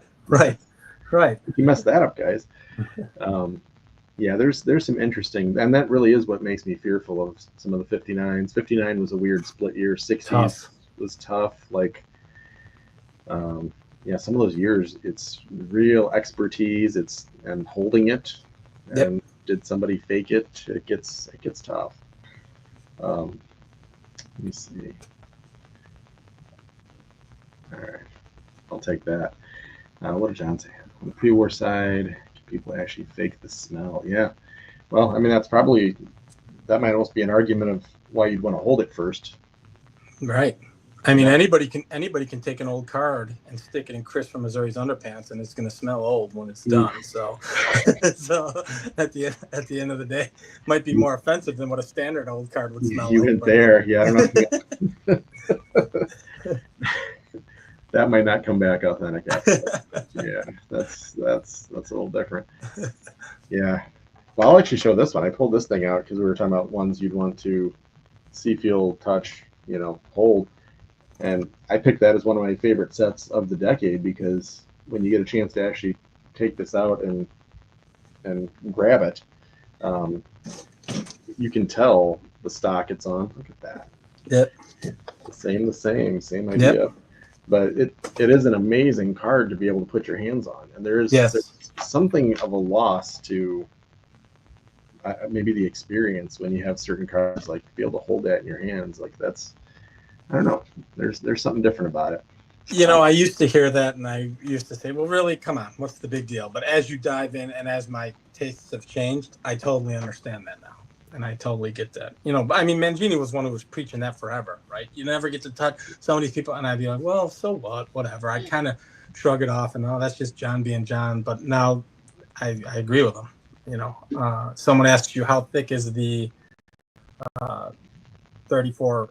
You messed that up, guys. Yeah, there's some interesting, and that really is what makes me fearful of some of the 59s. 59 was a weird split year. 60s was tough. Like, some of those years, it's real expertise. And holding it. Yep. And did somebody fake it? It gets tough. Let me see. All right, I'll take that. What did John say? On the pre-war side, people actually fake the smell. Yeah, Well, I mean, that might almost be an argument of why you'd want to hold it first. Right. I mean, Yeah. anybody can take an old card and stick it in Chris from Missouri's underpants, and it's going to smell old when it's done. So, so at the end of the day, it might be more offensive than what a standard old card would smell You like. went there. Yeah, I don't know. That might not come back authentic after that. Yeah, that's a little different. Yeah. Well, I'll actually show this one. I pulled this thing out because we were talking about ones you'd want to see, feel, touch, hold. And I picked that as one of my favorite sets of the decade because when you get a chance to actually take this out and grab it, um, you can tell the stock it's on. Look at that. Yep. Same idea. Yep. But it is an amazing card to be able to put your hands on, and there's something of a loss to maybe the experience when you have certain cards, like to be able to hold that in your hands. Like that's, I don't know. There's something different about it. I used to hear that, and I used to say, "Well, really, come on, what's the big deal?" But as you dive in, and as my tastes have changed, I totally understand that now, and I totally get that. I mean, Mangini was one who was preaching that forever, right? You never get to touch some of these people, and I'd be like, "Well, so what? Whatever." I kind of shrug it off, and that's just John being John. But now, I agree with him. Someone asks you how thick is the 34.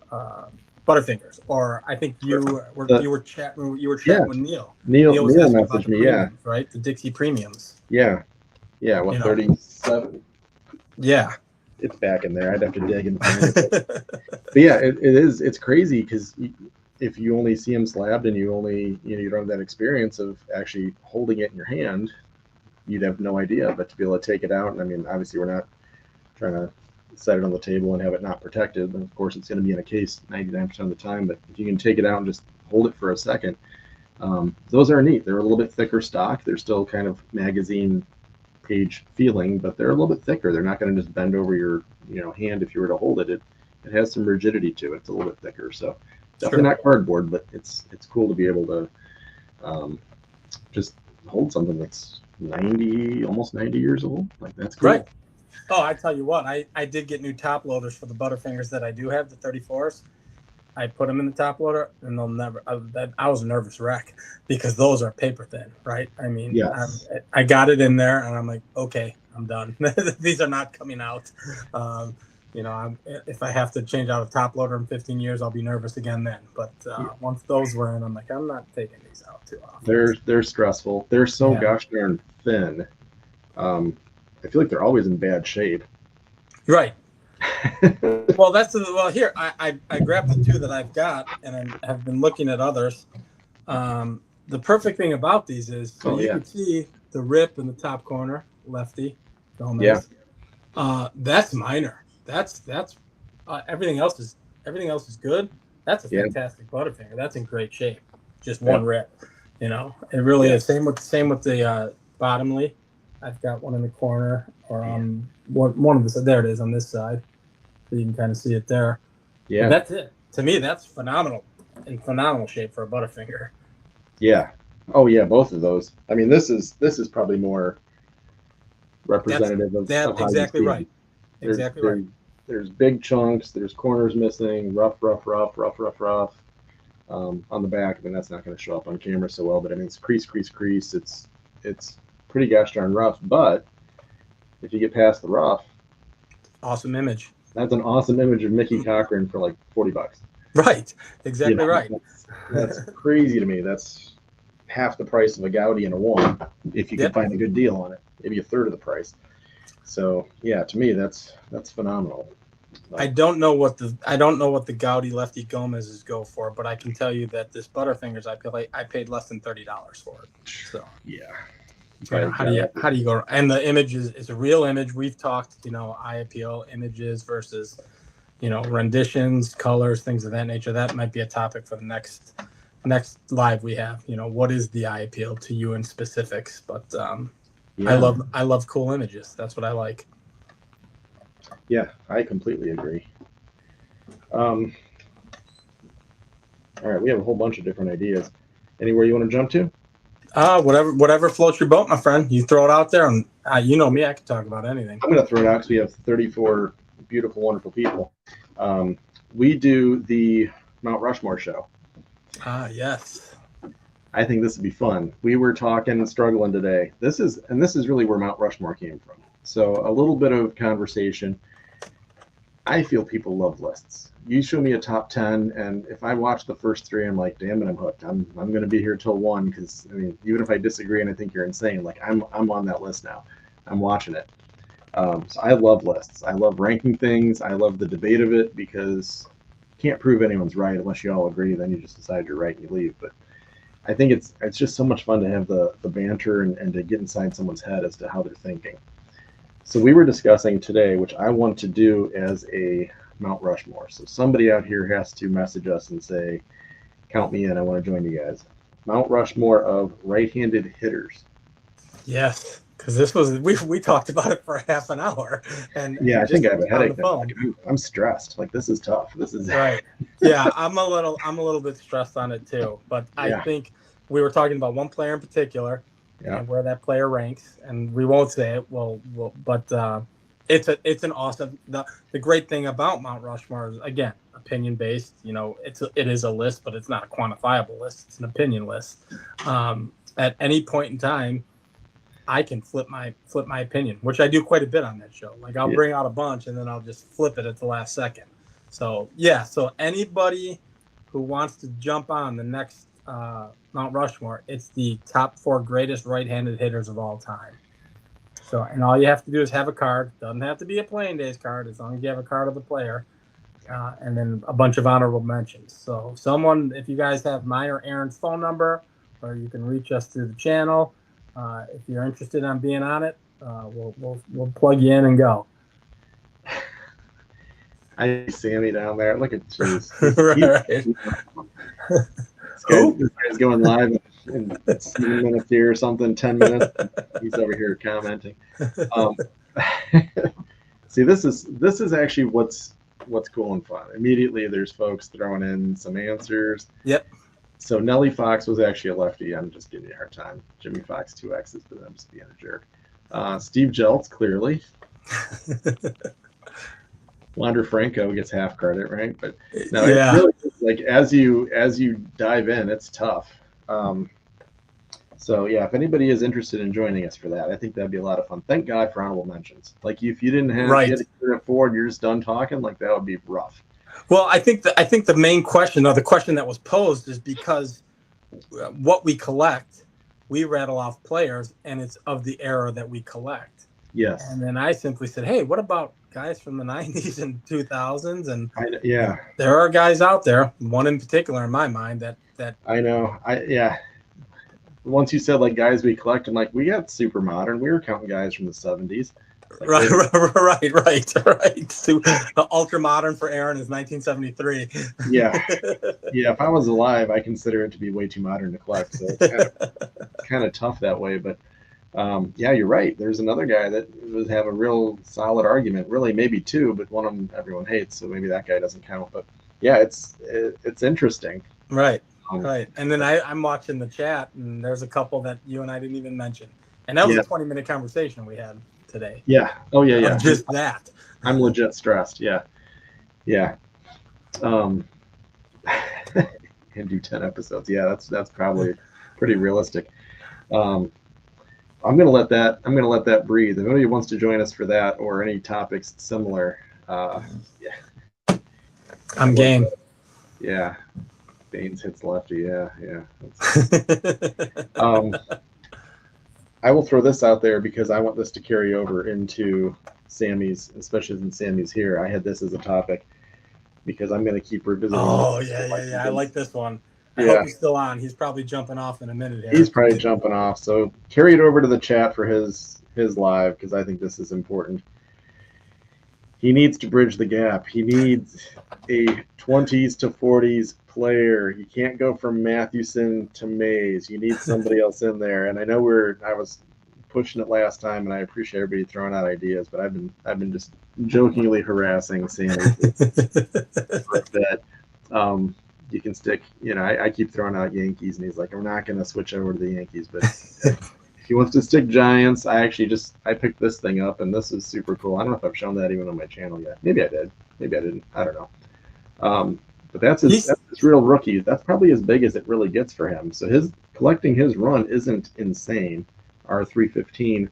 Butterfingers, or I think you were chatting with Neil. Neil was asking messaged about the me, premiums, right? The Dixie premiums. Yeah. 37. Yeah, it's back in there. I'd have to dig and find it. But yeah, it is. It's crazy because if you only see them slabbed and you only you don't have that experience of actually holding it in your hand, you'd have no idea. But to be able to take it out, and I mean, obviously we're not trying to set it on the table and have it not protected. And of course, it's going to be in a case 99% of the time. But if you can take it out and just hold it for a second, those are neat. They're a little bit thicker stock. They're still kind of magazine page feeling, but they're a little bit thicker. They're not going to just bend over your hand if you were to hold it. It has some rigidity to it. It's a little bit thicker. So definitely not cardboard, but it's cool to be able to just hold something that's almost 90 years old. Like that's cool. Right. Oh, I tell you what, I did get new top loaders for the Butterfingers that I do have, the 34s. I put them in the top loader, and they'll never. I was a nervous wreck because those are paper thin, right? I mean, yes. I got it in there, and I'm like, okay, I'm done. These are not coming out. If I have to change out a top loader in 15 years, I'll be nervous again then. But once those were in, I'm like, I'm not taking these out too often. They're stressful. They're so gosh darn thin. I feel like they're always in bad shape. Right. Here I grabbed the two that I've got, and I have been looking at others. The perfect thing about these is you can see the rip in the top corner, lefty. Gomez. Yeah. That's minor. That's everything else is good. That's a fantastic Butterfinger. That's in great shape. Just one rip. It really is. Same with the bottomly. I've got one in the corner, or on one of the. There it is on this side. So you can kind of see it there. Yeah, but that's it. To me, that's phenomenal, in phenomenal shape for a Butterfinger. Yeah. Oh yeah, both of those. I mean, this is probably more representative of how exactly right. Exactly right. There's big chunks. There's corners missing. Rough. On the back, I mean, that's not going to show up on camera so well, but I mean, it's crease. It's pretty gosh darn rough. But if you get past the rough, awesome image. That's an awesome image of Mickey Cochran for like $40. Right. Exactly right. That's crazy to me. That's half the price of a Gaudi and a one if you can find a good deal on it. Maybe a third of the price. So yeah, to me that's phenomenal. I don't know what the Gaudi Lefty Gomez's go for, but I can tell you that this Butterfingers I paid less than $30 for it. So yeah. How do you go? And the image is a real image. We've talked, eye appeal images versus, renditions, colors, things of that nature. That might be a topic for the next live we have. What is the eye appeal to you in specifics? But I love cool images. That's what I like. Yeah, I completely agree. All right, we have a whole bunch of different ideas. Anywhere you want to jump to? Whatever floats your boat, my friend. You throw it out there, and You know me, I can talk about anything. I'm going to throw it out because we have 34 beautiful, wonderful people. We do the Mount Rushmore show. Yes. I think this would be fun. We were talking and struggling today. This is really where Mount Rushmore came from. So a little bit of conversation. I feel people love lists. You show me a top 10, and if I watch the first 3, I'm like, damn it, I'm hooked. I'm going to be here till 1 because I mean, even if I disagree and I think you're insane, like I'm on that list now. I'm watching it. So I love lists. I love ranking things. I love the debate of it because you can't prove anyone's right unless you all agree. Then you just decide you're right and you leave. But I think it's just so much fun to have the banter and to get inside someone's head as to how they're thinking. So we were discussing today, which I want to do as a Mount Rushmore. So somebody out here has to message us and say, count me in, I want to join you guys. Mount Rushmore of right-handed hitters. Yes, because this was we talked about it for half an hour, and yeah, I think I have a headache now. Phone. Like, I'm stressed. Like this is tough. This is right. Yeah, I'm a little bit stressed on it too. But I think we were talking about one player in particular. And where that player ranks, and we won't say it. But it's an awesome. The great thing about Mount Rushmore is, again, opinion based. You know, it is a list, but it's not a quantifiable list. It's an opinion list. At any point in time, I can flip my opinion, which I do quite a bit on that show. Like I'll bring out a bunch and then I'll just flip it at the last second. So so anybody who wants to jump on the next Mount Rushmore, it's the top 4 greatest right-handed hitters of all time. So, and all you have to do is have a card. Doesn't have to be a playing days card, as long as you have a card of the player, and then a bunch of honorable mentions. So, if you guys have mine or Aaron's phone number, or you can reach us through the channel. If you're interested in being on it, we'll plug you in and go. I see Sammy down there. Look at this. This guy's going live in 7 minutes here or something, 10 minutes. He's over here commenting. See, this is actually what's cool and fun. Immediately, there's folks throwing in some answers. Yep. So Nellie Fox was actually a lefty. I'm just giving you a hard time. Jimmy Fox 2 X's, but I'm just being a jerk. Steve Jeltz, clearly. Wander Franco gets half credit, right? But no, it's really like as you dive in, it's tough. So if anybody is interested in joining us for that, I think that'd be a lot of fun. Thank God for honorable mentions. Like if you didn't have you had to get it forward, you're just done talking. Like that would be rough. Well, I think the main question, or the question that was posed, is because what we collect, we rattle off players, and it's of the era that we collect. Yes. And then I simply said, hey, what about guys from the 90s and 2000s? And there are guys out there, one in particular in my mind that I know. Once you said like guys we collect, I'm like, we got super modern. We were counting guys from the 70s. Like, right. So, the ultra modern for Aaron is 1973. Yeah. If I was alive, I consider it to be way too modern to collect. So it's kind of tough that way. But you're right. There's another guy that would have a real solid argument. Really, maybe 2, but one of them everyone hates. So maybe that guy doesn't count. But it's interesting. Right. Right. And then I'm watching the chat, and there's a couple that you and I didn't even mention. And that was a 20-minute conversation we had today. Yeah. Oh, yeah. Just that. I'm legit stressed. Yeah. And do 10 episodes. Yeah, that's probably pretty realistic. I'm gonna let that breathe. If anybody wants to join us for that or any topics similar, I'm game. Yeah. Baines hits lefty. Yeah. I will throw this out there because I want this to carry over into Sammy's, especially since Sammy's here. I had this as a topic because I'm going to keep revisiting. Oh, yeah. I like this one. I hope he's still on. He's probably jumping off in a minute here. He's probably jumping off. So carry it over to the chat for his live because I think this is important. He needs to bridge the gap. He needs a 20s to 40s player. You can't go from Mathewson to Mays. You need somebody else in there. And I know I was pushing it last time, and I appreciate everybody throwing out ideas, but I've been just jokingly harassing Sammy for a bit. You can stick, I keep throwing out Yankees, and he's like, I'm not going to switch over to the Yankees, but he wants to stick giants, I picked this thing up, and this is super cool. I don't know if I've shown that even on my channel yet. Maybe I did. Maybe I didn't. I don't know. But that's his real rookie. That's probably as big as it really gets for him. So his collecting his run isn't insane. R315.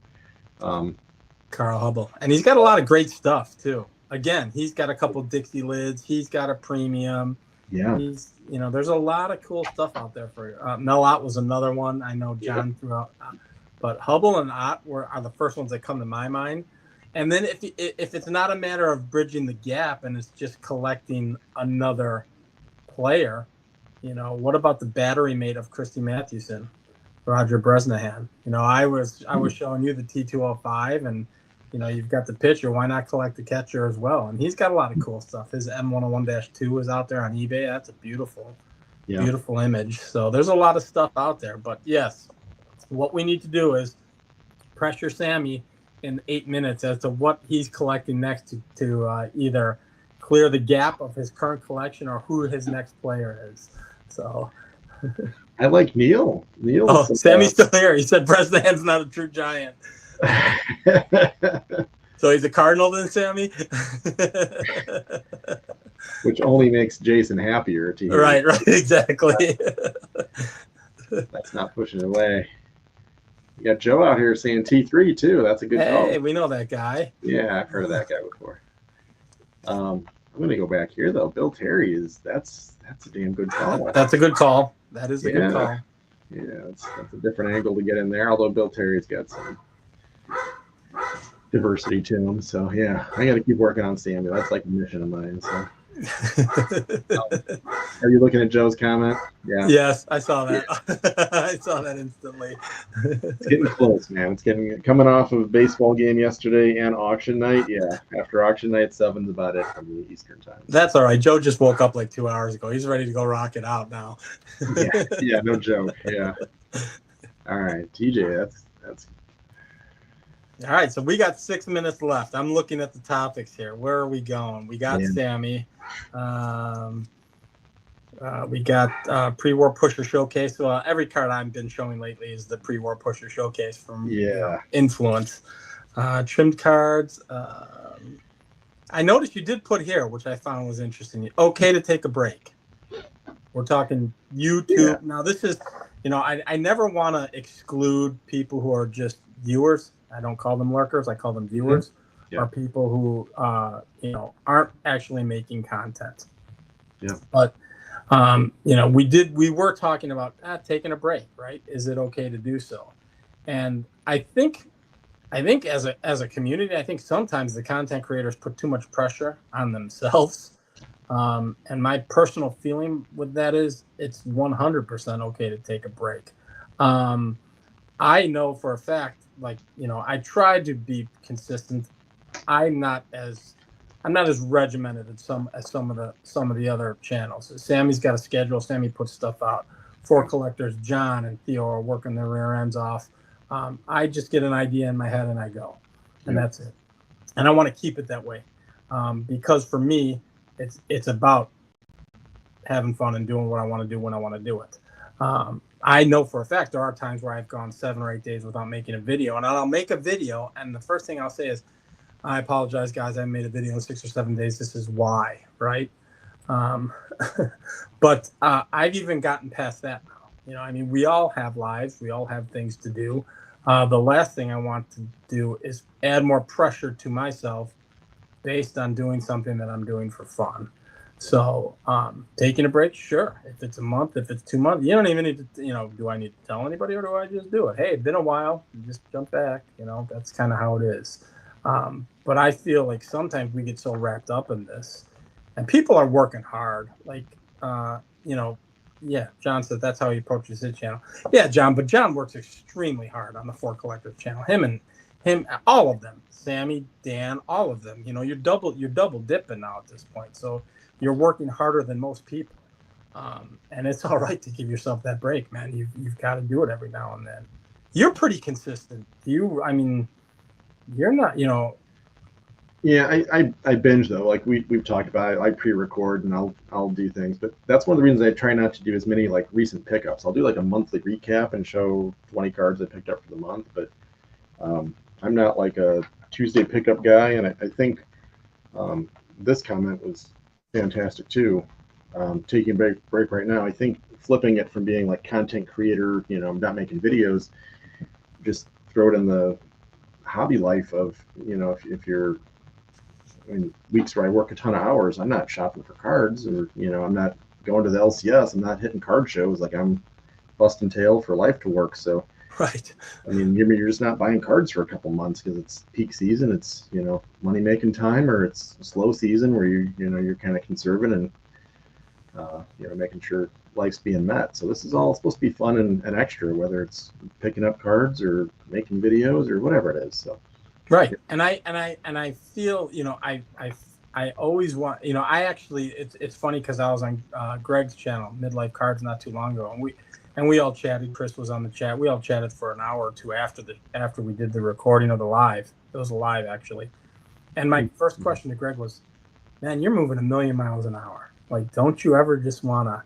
Carl Hubble, and he's got a lot of great stuff too. Again, he's got a couple Dixie lids. He's got a premium. Yeah. He's, there's a lot of cool stuff out there for you. Mel Ott was another one. I know John threw out, but Hubble and Ott are the first ones that come to my mind. And then if it's not a matter of bridging the gap and it's just collecting another player, what about the battery mate of Christy Mathewson, Roger Bresnahan? I was showing you the T205, and you've got the pitcher. Why not collect the catcher as well? And he's got a lot of cool stuff. His M101-2 is out there on eBay. That's a beautiful image. So there's a lot of stuff out there. But yes, what we need to do is pressure Sammy in 8 minutes as to what he's collecting next to either clear the gap of his current collection or who his next player is. So I like Neil. Sammy's still here. He said Bresnahan's not a true giant. So he's a Cardinal then, Sammy? Which only makes Jason happier to hear. Right, exactly. That's not pushing it away. You got Joe out here saying T3 too. That's a good call. Hey, we know that guy. Yeah, I've heard of that guy before. I'm going to go back here though. Bill Terry that's a damn good call. That's a good call. That is a good call. Yeah, that's a different angle to get in there. Although Bill Terry's got some diversity to him, so yeah, I got to keep working on Sammy. That's like a mission of mine. So, are you looking at Joe's comment? Yeah. Yes, I saw that. I saw that instantly. It's getting close, man. Coming off of a baseball game yesterday and auction night. Yeah, after auction night, 7's about it from the Eastern time. That's all right. Joe just woke up like 2 hours ago. He's ready to go rock it out now. yeah, no joke. Yeah. All right, TJ, that's. All right, so we got 6 minutes left. I'm looking at the topics here. Where are we going? We got Sammy. We got pre-war pusher showcase. Well, every card I've been showing lately is the pre-war pusher showcase from Influence. Trimmed cards. I noticed you did put here, which I found was interesting. Okay to take a break. We're talking YouTube. Yeah. Now, this is, I never want to exclude people who are just viewers. I don't call them lurkers. I call them viewers, or people who, aren't actually making content. Yeah. But, we were talking about taking a break, right? Is it okay to do so? And I think as a community, I think sometimes the content creators put too much pressure on themselves. And my personal feeling with that is it's 100% okay to take a break. I know for a fact, I try to be consistent. I'm not as regimented as some of the other channels. Sammy's got a schedule. Sammy puts stuff out. For collectors, John and Theo are working their rear ends off. I just get an idea in my head and I go, and that's it. And I want to keep it that way, because for me, it's about having fun and doing what I want to do when I want to do it. I know for a fact there are times where I've gone 7 or 8 days without making a video, and I'll make a video, and the first thing I'll say is, I apologize, guys. I made a video in 6 or 7 days. This is why, right? But I've even gotten past that now. We all have lives. We all have things to do. The last thing I want to do is add more pressure to myself based on doing something that I'm doing for fun. So taking a break, sure. If it's a month, if it's 2 months, you don't even need to, do I need to tell anybody or do I just do it? Hey, it's been a while. You just jump back. That's kind of how it is. But I feel like sometimes we get so wrapped up in this and people are working hard. John said that's how he approaches his channel. Yeah, John, but John works extremely hard on the For Collectors channel. Him, all of them, Sammy, Dan, all of them. You're double dipping now at this point. So you're working harder than most people. And it's all right to give yourself that break, man. You've got to do it every now and then. You're pretty consistent. You're not, Yeah, I binge though. Like we've talked about it. I pre-record and I'll do things, but that's one of the reasons I try not to do as many like recent pickups. I'll do like a monthly recap and show 20 cards I picked up for the month, but I'm not like a Tuesday pickup guy, and I think this comment was fantastic too. Taking a break right now, I think flipping it from being like content creator, I'm not making videos, just throw it in the hobby life of, if you're in weeks where I work a ton of hours, I'm not shopping for cards, or I'm not going to the LCS. I'm not hitting card shows. Like I'm busting tail for life to work. So Right. I mean, you're just not buying cards for a couple months because it's peak season. It's money making time, or it's slow season where you're kind of conserving and making sure life's being met. So this is all supposed to be fun and extra, whether it's picking up cards or making videos or whatever it is. So Right. And I feel, I always want, I actually, it's funny because I was on Greg's channel, Midlife Cards, not too long ago, and we all chatted. Chris was on the chat. We all chatted for an hour or two after we did the recording of the live. It was live actually. And my first question to Greg was, "Man, you're moving a million miles an hour. Like, don't you ever just want to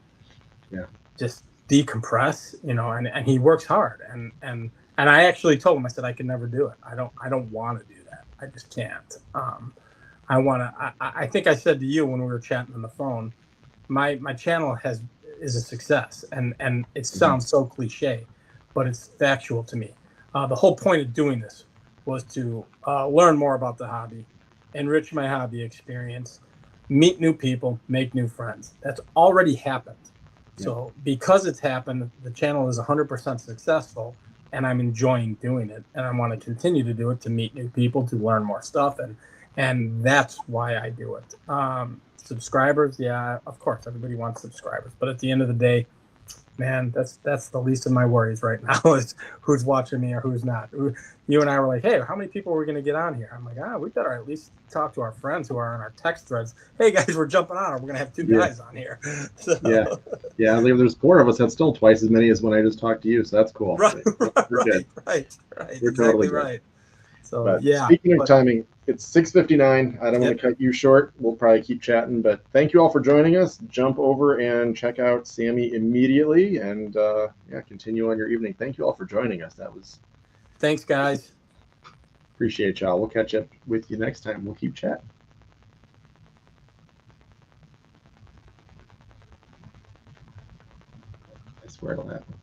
yeah, just decompress?" And he works hard, and I actually told him, I said, I can never do it. I don't want to do that. I just can't. I want to. I think I said to you when we were chatting on the phone, my channel is a success, and it sounds so cliche, but it's factual to me. The whole point of doing this was to learn more about the hobby, enrich my hobby experience, meet new people, make new friends. That's already happened. yeah. So because it's happened, the channel is 100% successful, and I'm enjoying doing it, and I want to continue to do it to meet new people, to learn more stuff, and that's why I do it. Subscribers, yeah, of course, everybody wants subscribers, but at the end of the day, man, that's the least of my worries right now is who's watching me or who's not. You and I were like, hey, how many people are we going to get on here? I'm like, we better at least talk to our friends who are on our text threads. Hey guys, we're jumping on, or we're going to have two Yeah, guys on here. So, yeah, yeah. There's four of us. That's still twice as many as when I just talked to you. So that's cool. right, We're good. right, We're totally exactly good. right. So But yeah, speaking of but timing, it's 6:59. I don't want yep. to cut you short. We'll probably keep chatting, but thank you all for joining us. Jump over and check out Sammy immediately, and yeah, continue on your evening. Thank you all for joining us. That was Thanks, guys. appreciate y'all. We'll catch up with you next time. We'll keep chatting. I swear it'll happen.